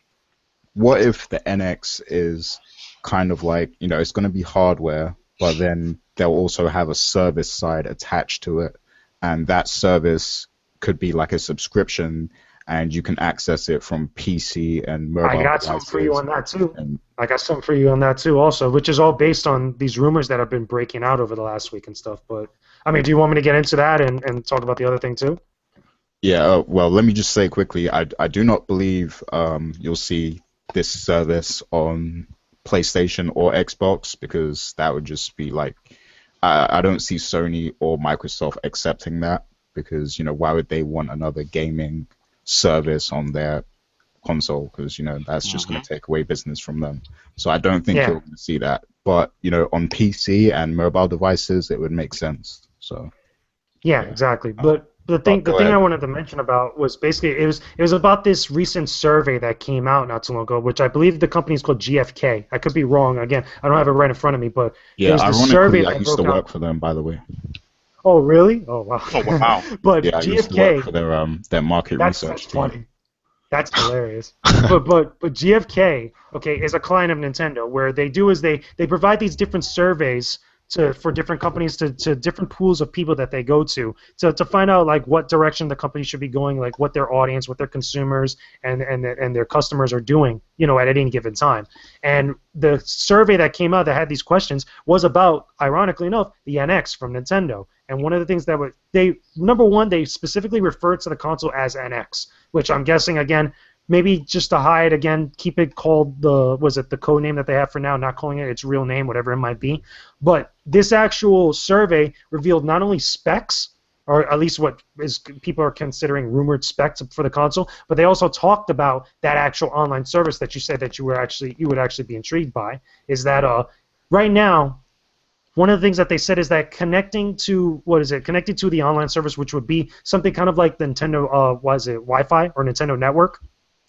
what if the NX is kind of like, it's going to be hardware, but then they'll also have a service side attached to it, and that service could be like a subscription, and you can access it from PC and mobile I got something for you on that too. I got something for you on that too also, which is all based on these rumors that have been breaking out over the last week and stuff. But, I mean, do you want me to get into that and talk about the other thing too? Yeah, well, let me just say quickly, I do not believe you'll see this service on PlayStation or Xbox, because that would just be like, I don't see Sony or Microsoft accepting that, because why would they want another gaming service on their console? Because that's just going to take away business from them. So I don't think you're going to see that. But on PC and mobile devices, it would make sense. So yeah, exactly. But the thing I wanted to mention about was basically it was about this recent survey that came out not too long ago, which I believe the company is called GfK. I could be wrong. Again, I don't have it right in front of me, but yeah, ironically, survey I used to work for them, by the way. Oh really? Oh wow. Oh wow. But yeah, I GfK, used to work for their market research team. Funny. That's hilarious. but GfK, okay, is a client of Nintendo. Where they do is they provide these different surveys for different companies to different pools of people that they go to find out like what direction the company should be going, like what their audience, what their consumers and their customers are doing, at any given time. And the survey that came out that had these questions was about, ironically enough, the NX from Nintendo. And one of the things that number one, they specifically referred to the console as NX, which I'm guessing, again, maybe just to hide, again, keep it called the code name that they have for now, not calling it its real name, whatever it might be. But this actual survey revealed not only specs, or at least what people are considering rumored specs for the console, but they also talked about that actual online service that you said that you would actually be intrigued by. Is that right now, one of the things that they said is that connecting to the online service, which would be something kind of like the Nintendo Wi-Fi or Nintendo Network,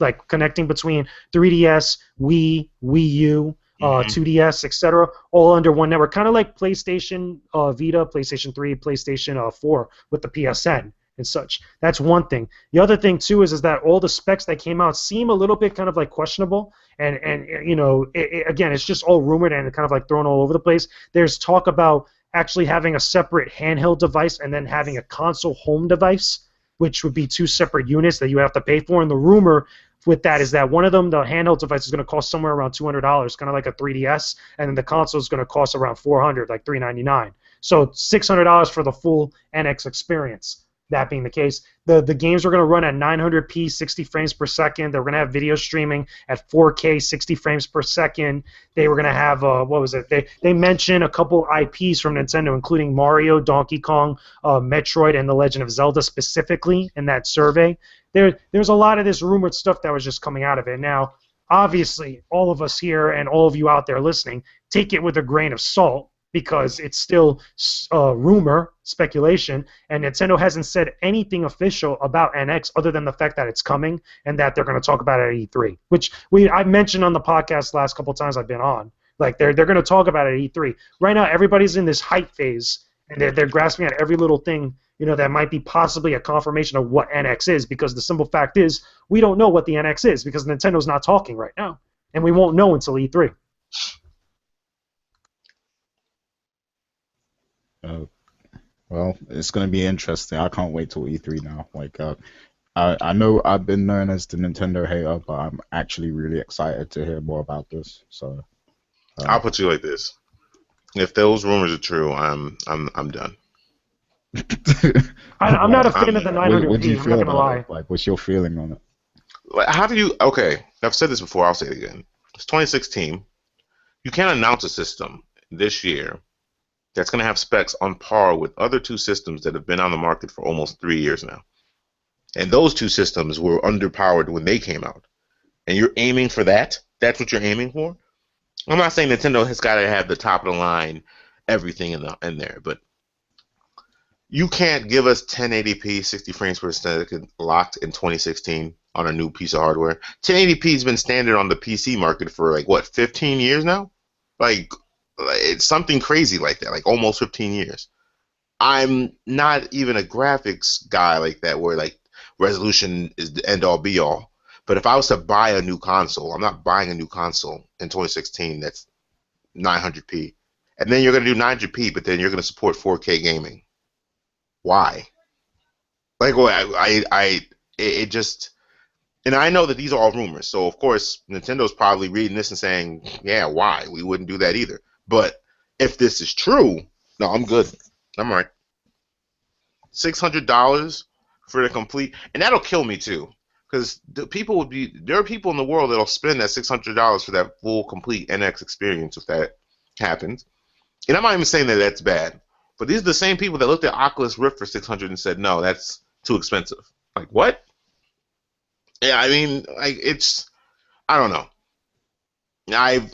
like connecting between 3DS, Wii U, 2DS, etc., all under one network, kind of like PlayStation Vita, PlayStation 3, PlayStation 4 with the PSN and such. That's one thing. The other thing too is that all the specs that came out seem a little bit kind of like questionable, and again, it's just all rumored and kind of like thrown all over the place. There's talk about actually having a separate handheld device and then having a console home device, which would be two separate units that you have to pay for. And the rumor with that is that one of them, the handheld device, is going to cost somewhere around $200, kind of like a 3DS, and then the console is going to cost around $400, like $399. So $600 for the full NX experience. That being the case, the games are going to run at 900p, 60 frames per second. They're going to have video streaming at 4K, 60 frames per second. They were going to have They mentioned a couple IPs from Nintendo, including Mario, Donkey Kong, Metroid, and The Legend of Zelda specifically in that survey. There's a lot of this rumored stuff that was just coming out of it. Now, obviously, all of us here and all of you out there listening, take it with a grain of salt, because it's still rumor, speculation, and Nintendo hasn't said anything official about NX other than the fact that it's coming and that they're going to talk about it at E3, which I mentioned on the podcast last couple times I've been on. Like they're going to talk about it at E3. Right now, everybody's in this hype phase, and they're grasping at every little thing that might be possibly a confirmation of what NX is, because the simple fact is we don't know what the NX is because Nintendo's not talking right now, and we won't know until E3. Well, it's going to be interesting. I can't wait till E3 now. Like, I know I've been known as the Nintendo hater, but I'm actually really excited to hear more about this. So, I'll put you like this: If those rumors are true, I'm done. I'm not Like, a fan of the what do you 900p. I'm not feel gonna about it? lie. Like, what's your feeling on it? How do you? Okay, I've said this before. I'll say it again. It's 2016. You can't announce a system this year that's going to have specs on par with other two systems that have been on the market for almost 3 years now. And those two systems were underpowered when they came out. And you're aiming for that? That's what you're aiming for? I'm not saying Nintendo has got to have the top of the line everything in there, but you can't give us 1080p 60 frames per second locked in 2016 on a new piece of hardware. 1080p has been standard on the PC market for like what, 15 years now? Like it's something crazy like that, like almost 15 years. I'm not even a graphics guy like that where like resolution is the end all be all. But if I was to buy a new console, I'm not buying a new console in 2016 that's 900p. And then you're going to do 900p, but then you're going to support 4K gaming. Why? Like, well, it just, and I know that these are all rumors. So of course, Nintendo's probably reading this and saying, "Yeah, why? We wouldn't do that either." But if this is true, no, I'm good. I'm all right. $600 for the complete, and that'll kill me too, because there are people in the world that'll spend that $600 for that full complete NX experience if that happens. And I'm not even saying that that's bad, but these are the same people that looked at Oculus Rift for 600 and said, "No, that's too expensive." Like what? Yeah, I mean, like it's, I don't know. I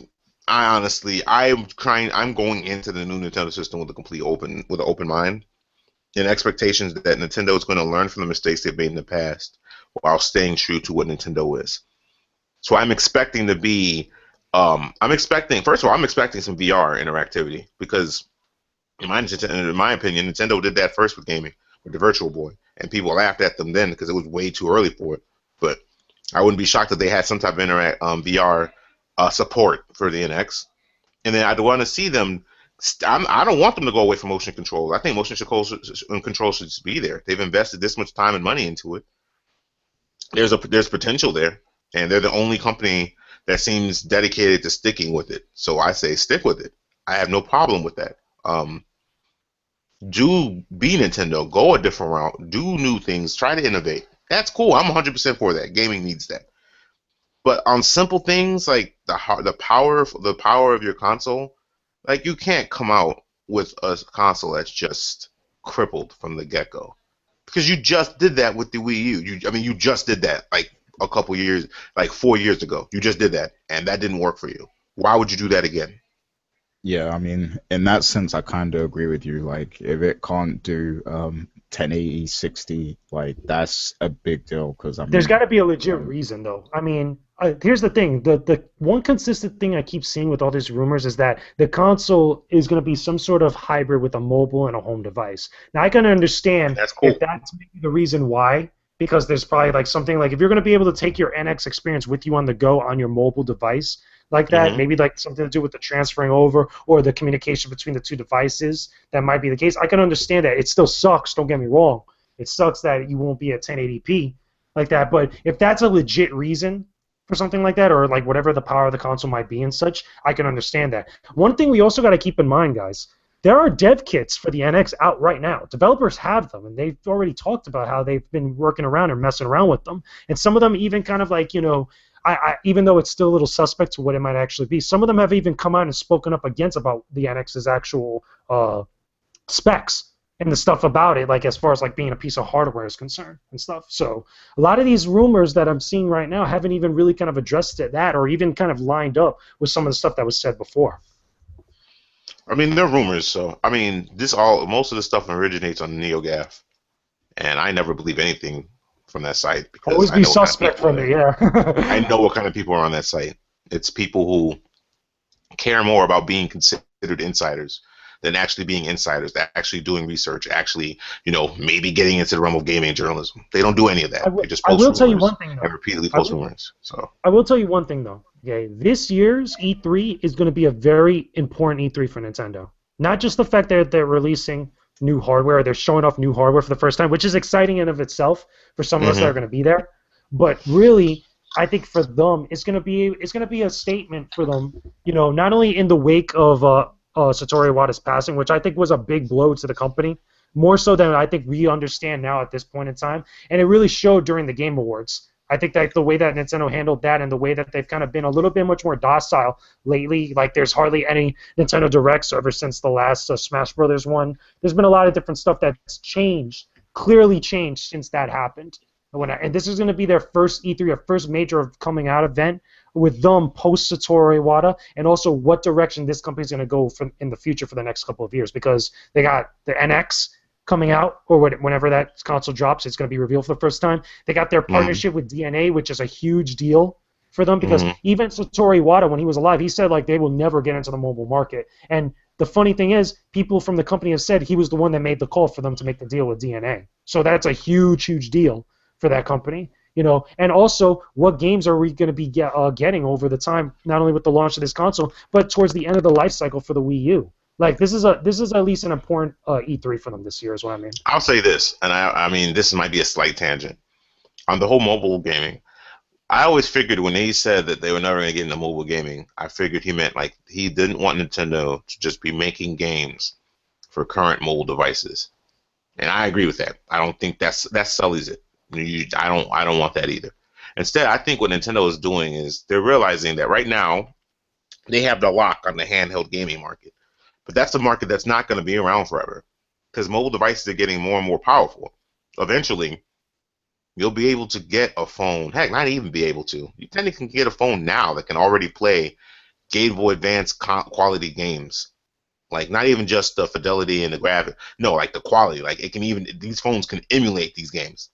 I honestly, I'm going into the new Nintendo system with with an open mind and expectations that Nintendo is going to learn from the mistakes they've made in the past while staying true to what Nintendo is. So I'm expecting to be, first of all, I'm expecting some VR interactivity because in my opinion, Nintendo did that first with gaming, with the Virtual Boy, and people laughed at them then because it was way too early for it. But I wouldn't be shocked if they had some type of VR support for the NX. And then I'd want to see them. I don't want them to go away from motion control. I think motion control should just be there. They've invested this much time and money into it. There's potential there, and they're the only company that seems dedicated to sticking with it. So I say stick with it. I have no problem with that. Do be Nintendo. Go a different route. Do new things. Try to innovate. That's cool. I'm 100% for that. Gaming needs that. But on simple things like the power of your console, like you can't come out with a console that's just crippled from the get go, because you just did that with the Wii U. You just did that like a couple years, like 4 years ago. You just did that, and that didn't work for you. Why would you do that again? Yeah, I mean, in that sense, I kind of agree with you. Like, if it can't do 1080, 60, like that's a big deal. Because I There's got mean, to be a legit reason, though. I mean, here's the thing: the one consistent thing I keep seeing with all these rumors is that the console is going to be some sort of hybrid with a mobile and a home device. Now, I can understand That's if cool. that's maybe the reason why, because there's probably like something like if you're going to be able to take your NX experience with you on the go on your mobile device like that, Hmm. maybe like something to do with the transferring over or the communication between the two devices. That might be the case. I can understand that. It still sucks. Don't get me wrong. It sucks that you won't be at 1080p like that. But if that's a legit reason for something like that, or like whatever the power of the console might be and such, I can understand that. One thing we also got to keep in mind, guys, there are dev kits for the NX out right now. Developers have them, and they've already talked about how they've been working around and messing around with them. And some of them even kind of like, even though it's still a little suspect to what it might actually be, some of them have even come out and spoken up against about the NX's actual specs and the stuff about it, like as far as like being a piece of hardware is concerned and stuff. So a lot of these rumors that I'm seeing right now haven't even really kind of addressed that or even kind of lined up with some of the stuff that was said before. I mean, they're rumors, so I mean, most of the stuff originates on NeoGAF, and I never believe anything from that site because Always I be know what kind of suspect people from it, yeah. I know what kind of people are on that site. It's people who care more about being considered insiders than actually being insiders, actually doing research, actually, maybe getting into the realm of gaming journalism. They don't do any of that. They just I post will tell you rumors one thing and though. repeatedly I post will, rumors. So I will tell you one thing though. Okay, this year's E3 is going to be a very important E3 for Nintendo. Not just the fact that they're releasing new hardware, they're showing off new hardware for the first time, which is exciting in of itself for some of us that are hmm going to be there. But really, I think for them, it's going to be a statement for them. Not only in the wake of Satoru Iwata's passing, which I think was a big blow to the company, more so than I think we understand now at this point in time. And it really showed during the Game Awards. I think that the way that Nintendo handled that and the way that they've kind of been a little bit much more docile lately, like there's hardly any Nintendo Directs ever since the last Smash Brothers one. There's been a lot of different stuff that's changed, clearly changed since that happened. And this is going to be their first E3, their first major coming out event with them post Satoru Iwata, and also what direction this company's going to go in the future for the next couple of years, because they got the NX coming out, or whenever that console drops, it's going to be revealed for the first time. They got their partnership with DNA, which is a huge deal for them, because even Satoru Iwata, when he was alive, he said like they will never get into the mobile market. And the funny thing is, people from the company have said he was the one that made the call for them to make the deal with DNA. So that's a huge, huge deal for that company. And also, what games are we going to be getting over the time, not only with the launch of this console, but towards the end of the life cycle for the Wii U? Like this is at least an important E3 for them this year, is what I mean. I'll say this, and I mean this might be a slight tangent on the whole mobile gaming. I always figured when he said that they were never going to get into mobile gaming, I figured he meant like he didn't want Nintendo to just be making games for current mobile devices, and I agree with that. I don't think that sullies it. I don't want that either. Instead, I think what Nintendo is doing is they're realizing that right now they have the lock on the handheld gaming market. But that's a market that's not going to be around forever, because mobile devices are getting more and more powerful. Eventually, you'll be able to get a phone. Heck, not even be able to. You technically can get a phone now that can already play Game Boy Advance quality games. Like, not even just the fidelity and the graphics. No, like the quality. Like, these phones can emulate these games.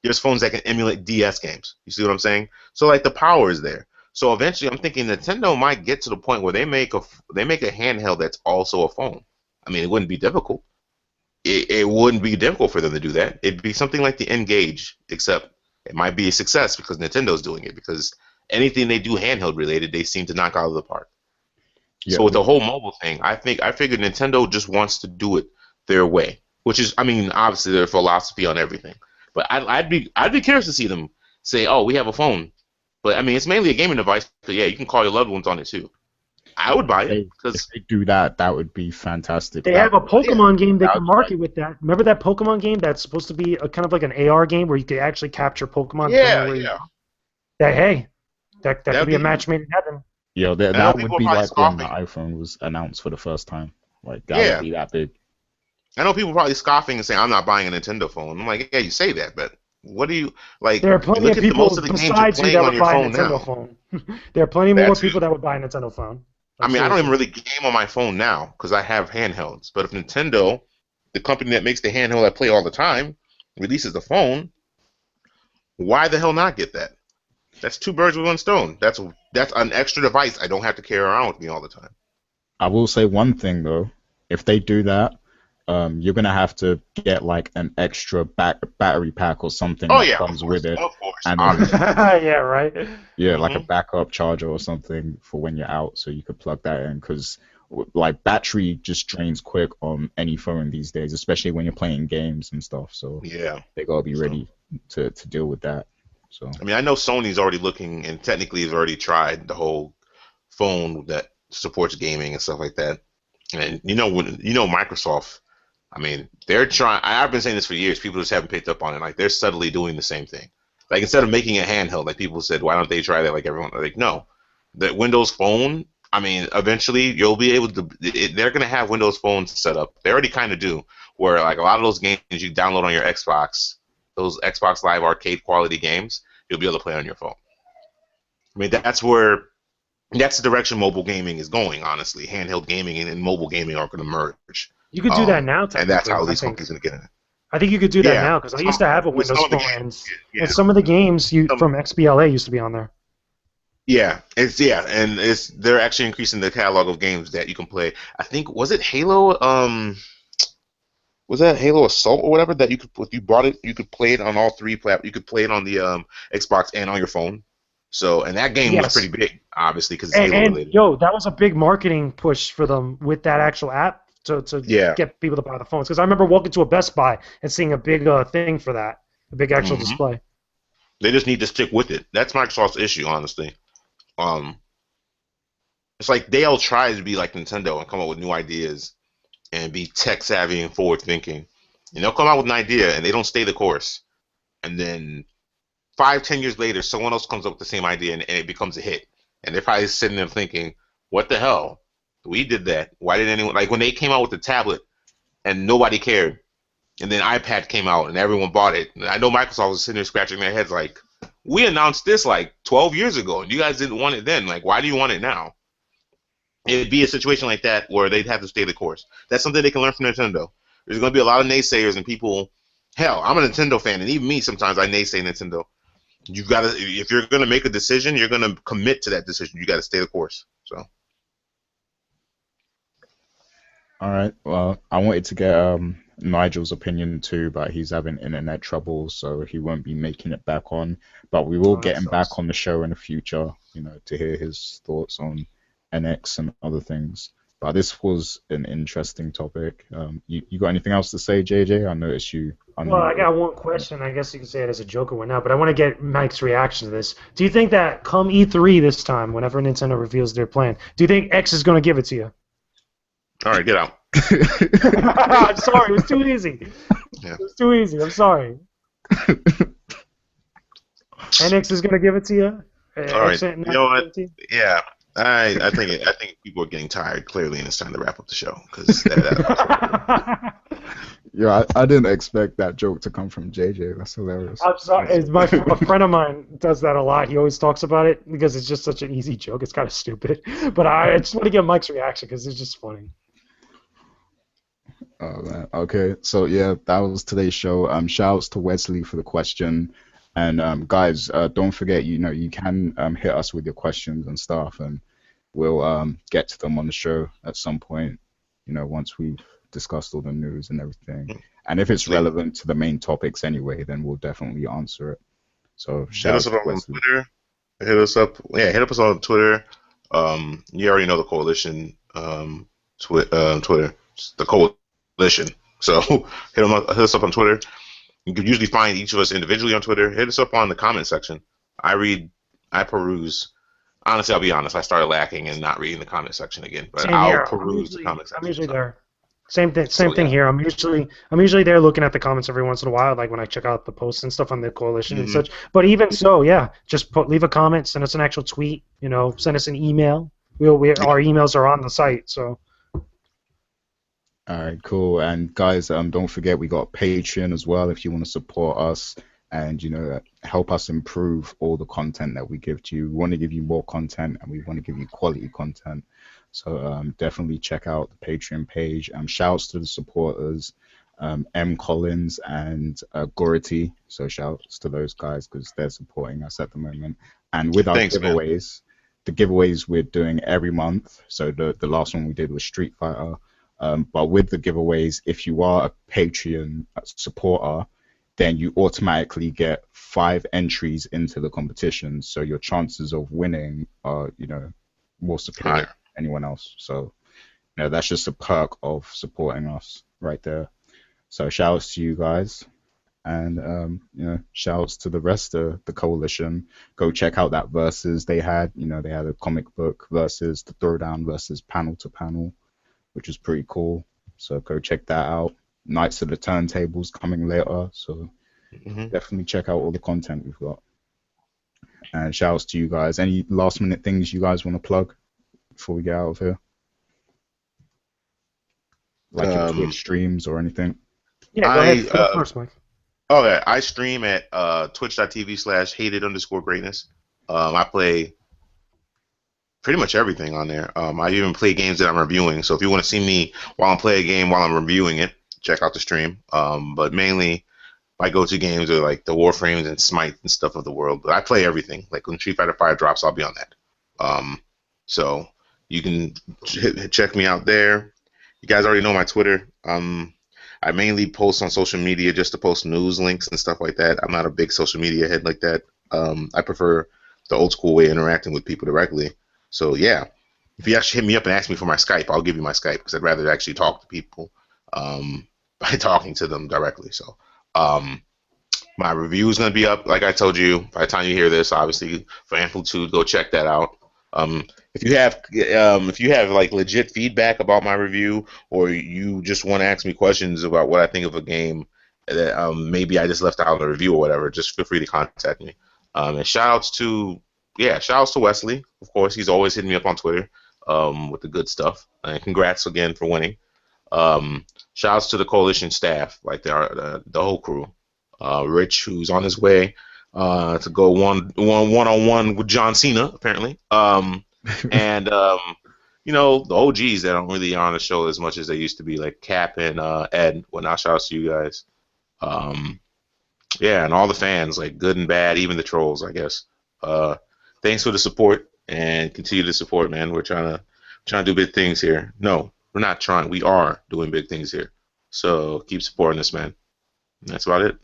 There's phones that can emulate DS games. You see what I'm saying? So, like, the power is there. So eventually, I'm thinking Nintendo might get to the point where they make a handheld that's also a phone. I mean, it wouldn't be difficult. It wouldn't be difficult for them to do that. It'd be something like the N-Gage, except it might be a success because Nintendo's doing it. Because anything they do handheld related, they seem to knock out of the park. Yeah. So with the whole mobile thing, I figured Nintendo just wants to do it their way, which is, I mean, obviously their philosophy on everything. But I'd be curious to see them say, "Oh, we have a phone." But, I mean, it's mainly a gaming device, but, yeah, you can call your loved ones on it, too. I would buy it. If they do that, that would be fantastic. They have a Pokemon game they can market with that. Remember that Pokemon game that's supposed to be a kind of like an AR game where you could actually capture Pokemon? Yeah. That could be a match made in heaven. Yeah, that would be like when the iPhone was announced for the first time. Like, that would be that big. I know people probably scoffing and saying, "I'm not buying a Nintendo phone." I'm like, yeah, you say that, but... What do you like? There are plenty of people besides you that would buy a Nintendo phone. There are plenty more people that would buy a Nintendo phone. I mean, I don't even really game on my phone now because I have handhelds. But if Nintendo, the company that makes the handheld I play all the time, releases the phone, why the hell not get that? That's two birds with one stone. That's an extra device I don't have to carry around with me all the time. I will say one thing though: if they do that, you're gonna have to get like an extra battery pack or something that comes with it. Of course. And yeah, right. Yeah, like a backup charger or something for when you're out, so you could plug that in. Because like battery just drains quick on any phone these days, especially when you're playing games and stuff. So yeah, they gotta be ready to deal with that. So I mean, I know Sony's already looking and technically has already tried the whole phone that supports gaming and stuff like that. And Microsoft. I mean, they're trying. I've been saying this for years. People just haven't picked up on it. Like, they're subtly doing the same thing. Like, instead of making a handheld, like people said, why don't they try that like everyone? Like, no. The Windows Phone, I mean, eventually you'll be able to. They're going to have Windows phones set up. They already kind of do, where like a lot of those games you download on your Xbox, those Xbox Live Arcade quality games, you'll be able to play on your phone. I mean, that's the direction mobile gaming is going, honestly. Handheld gaming and mobile gaming are going to merge. You could do that now, and that's how these companies are going to get in it. I think you could do that now, because I used to have a Windows phone, and some of the games from XBLA used to be on there. Yeah, they're actually increasing the catalog of games that you can play. I think, was it Halo? Was that Halo Assault or whatever that if you bought it, you could play it on all three platforms. You could play it on the Xbox and on your phone. So, and that game was pretty big, obviously, because it's Halo related. That was a big marketing push for them with that actual app to get people to buy the phones. Because I remember walking to a Best Buy and seeing a big thing for that, a big actual display. They just need to stick with it. That's Microsoft's issue, honestly. it's like they'll try to be like Nintendo and come up with new ideas and be tech savvy and forward thinking. And they'll come out with an idea and they don't stay the course. And then 5, 10 years later, someone else comes up with the same idea and it becomes a hit. And they're probably sitting there thinking, what the hell? We did that. Why did anyone, like when they came out with the tablet and nobody cared, and then iPad came out and everyone bought it. And I know Microsoft was sitting there scratching their heads like, we announced this like 12 years ago and you guys didn't want it then. Like, why do you want it now? It'd be a situation like that where they'd have to stay the course. That's something they can learn from Nintendo. There's going to be a lot of naysayers and people. Hell, I'm a Nintendo fan, and even me sometimes I naysay Nintendo. You've got to, if you're going to make a decision, you're going to commit to that decision. You got to stay the course. So. All right. Well, I wanted to get Nigel's opinion too, but he's having internet trouble, so he won't be making it back on. But we will get him back on the show in the future, to hear his thoughts on NX and other things. But this was an interesting topic. You got anything else to say, JJ? I noticed you. Well, I got one question. I guess you could say it as a joke or whatnot, but I want to get Mike's reaction to this. Do you think that come E3 this time, whenever Nintendo reveals their plan, do you think X is going to give it to you? All right, get out. I'm sorry, it was too easy. Yeah. It was too easy. I'm sorry. NX is going to give it to you? All right. You know what? Yeah. I think people are getting tired clearly, and it's time to wrap up the show because yeah, I didn't expect that joke to come from JJ. That's hilarious. I'm sorry. A friend of mine does that a lot. He always talks about it because it's just such an easy joke. It's kind of stupid, but I just want to get Mike's reaction because it's just funny. Oh man. Okay. So yeah, that was today's show. Shouts to Wesley for the question. And guys, don't forget, you can hit us with your questions and stuff, and we'll get to them on the show at some point, once we've discussed all the news and everything. And if it's relevant to the main topics anyway, then we'll definitely answer it. So hit us up on Twitter. Hit us up. Yeah, hit us on Twitter. You already know the coalition. Twitter. It's the coalition. So hit us up on Twitter. You can usually find each of us individually on Twitter. Hit us up on the comment section. I peruse. Honestly, I'll be honest. I started lacking and not reading the comment section again. But I'll peruse the comment section. I'm usually there. Same thing here. I'm usually there looking at the comments every once in a while, like when I check out the posts and stuff on the coalition and such. But even so, yeah, just leave a comment, send us an actual tweet. Send us an email. Our emails are on the site, so. All right, cool. And guys, don't forget we got Patreon as well if you want to support us and help us improve all the content that we give to you. We want to give you more content and we want to give you quality content. So definitely check out the Patreon page. Shouts to the supporters, M. Collins and Gority. So shouts to those guys because they're supporting us at the moment. And with our giveaways, the giveaways we're doing every month. So the last one we did was Street Fighter. But with the giveaways, if you are a Patreon supporter, then you automatically get 5 entries into the competition. So your chances of winning are, more superior than anyone else. So, that's just a perk of supporting us right there. So shouts to you guys. And, shouts to the rest of the coalition. Go check out that versus they had. They had a comic book versus the throwdown versus panel to panel, which is pretty cool. So go check that out. Knights of the Turntables coming later. So definitely check out all the content we've got. And shouts to you guys. Any last minute things you guys want to plug before we get out of here? Like your Twitch streams or anything? Yeah, go ahead. Go first, Mike. Okay, I stream at twitch.tv/hated_greatness. I play pretty much everything on there. I even play games that I'm reviewing. So if you want to see me while I'm playing a game while I'm reviewing it, check out the stream. But mainly, my go-to games are like the Warframes and Smite and stuff of the world. But I play everything. Like when Street Fighter 5 drops, I'll be on that. So you can check me out there. You guys already know my Twitter. I mainly post on social media just to post news links and stuff like that. I'm not a big social media head like that. I prefer the old school way of interacting with people directly. So yeah, if you actually hit me up and ask me for my Skype, I'll give you my Skype because I'd rather actually talk to people by talking to them directly. So my review is going to be up, like I told you, by the time you hear this, obviously, for Amplitude, go check that out. If you have like legit feedback about my review, or you just want to ask me questions about what I think of a game that maybe I just left out in the review or whatever, just feel free to contact me. And shout outs to Wesley. Of course, he's always hitting me up on Twitter with the good stuff. And congrats again for winning. Shout outs to the coalition staff, like the whole crew. Rich, who's on his way to go one on one with John Cena, apparently. And the OGs that aren't really on the show as much as they used to be, like Cap and Ed. Well, now shout outs to you guys. Yeah, and all the fans, like good and bad, even the trolls, I guess. Thanks for the support and continue to support, man. We're trying to do big things here. No, we're not trying. We are doing big things here. So keep supporting us, man. And that's about it.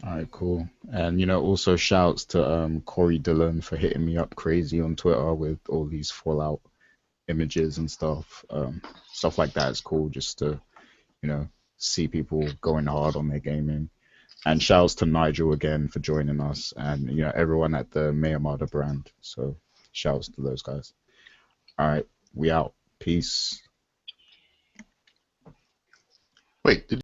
All right, cool. And also shouts to Corey Dillon for hitting me up crazy on Twitter with all these Fallout images and stuff. Stuff like that is cool just to, see people going hard on their gaming. And shouts to Nigel again for joining us, and everyone at the Mayamada brand. So shouts to those guys. All right, we out. Peace. Wait, did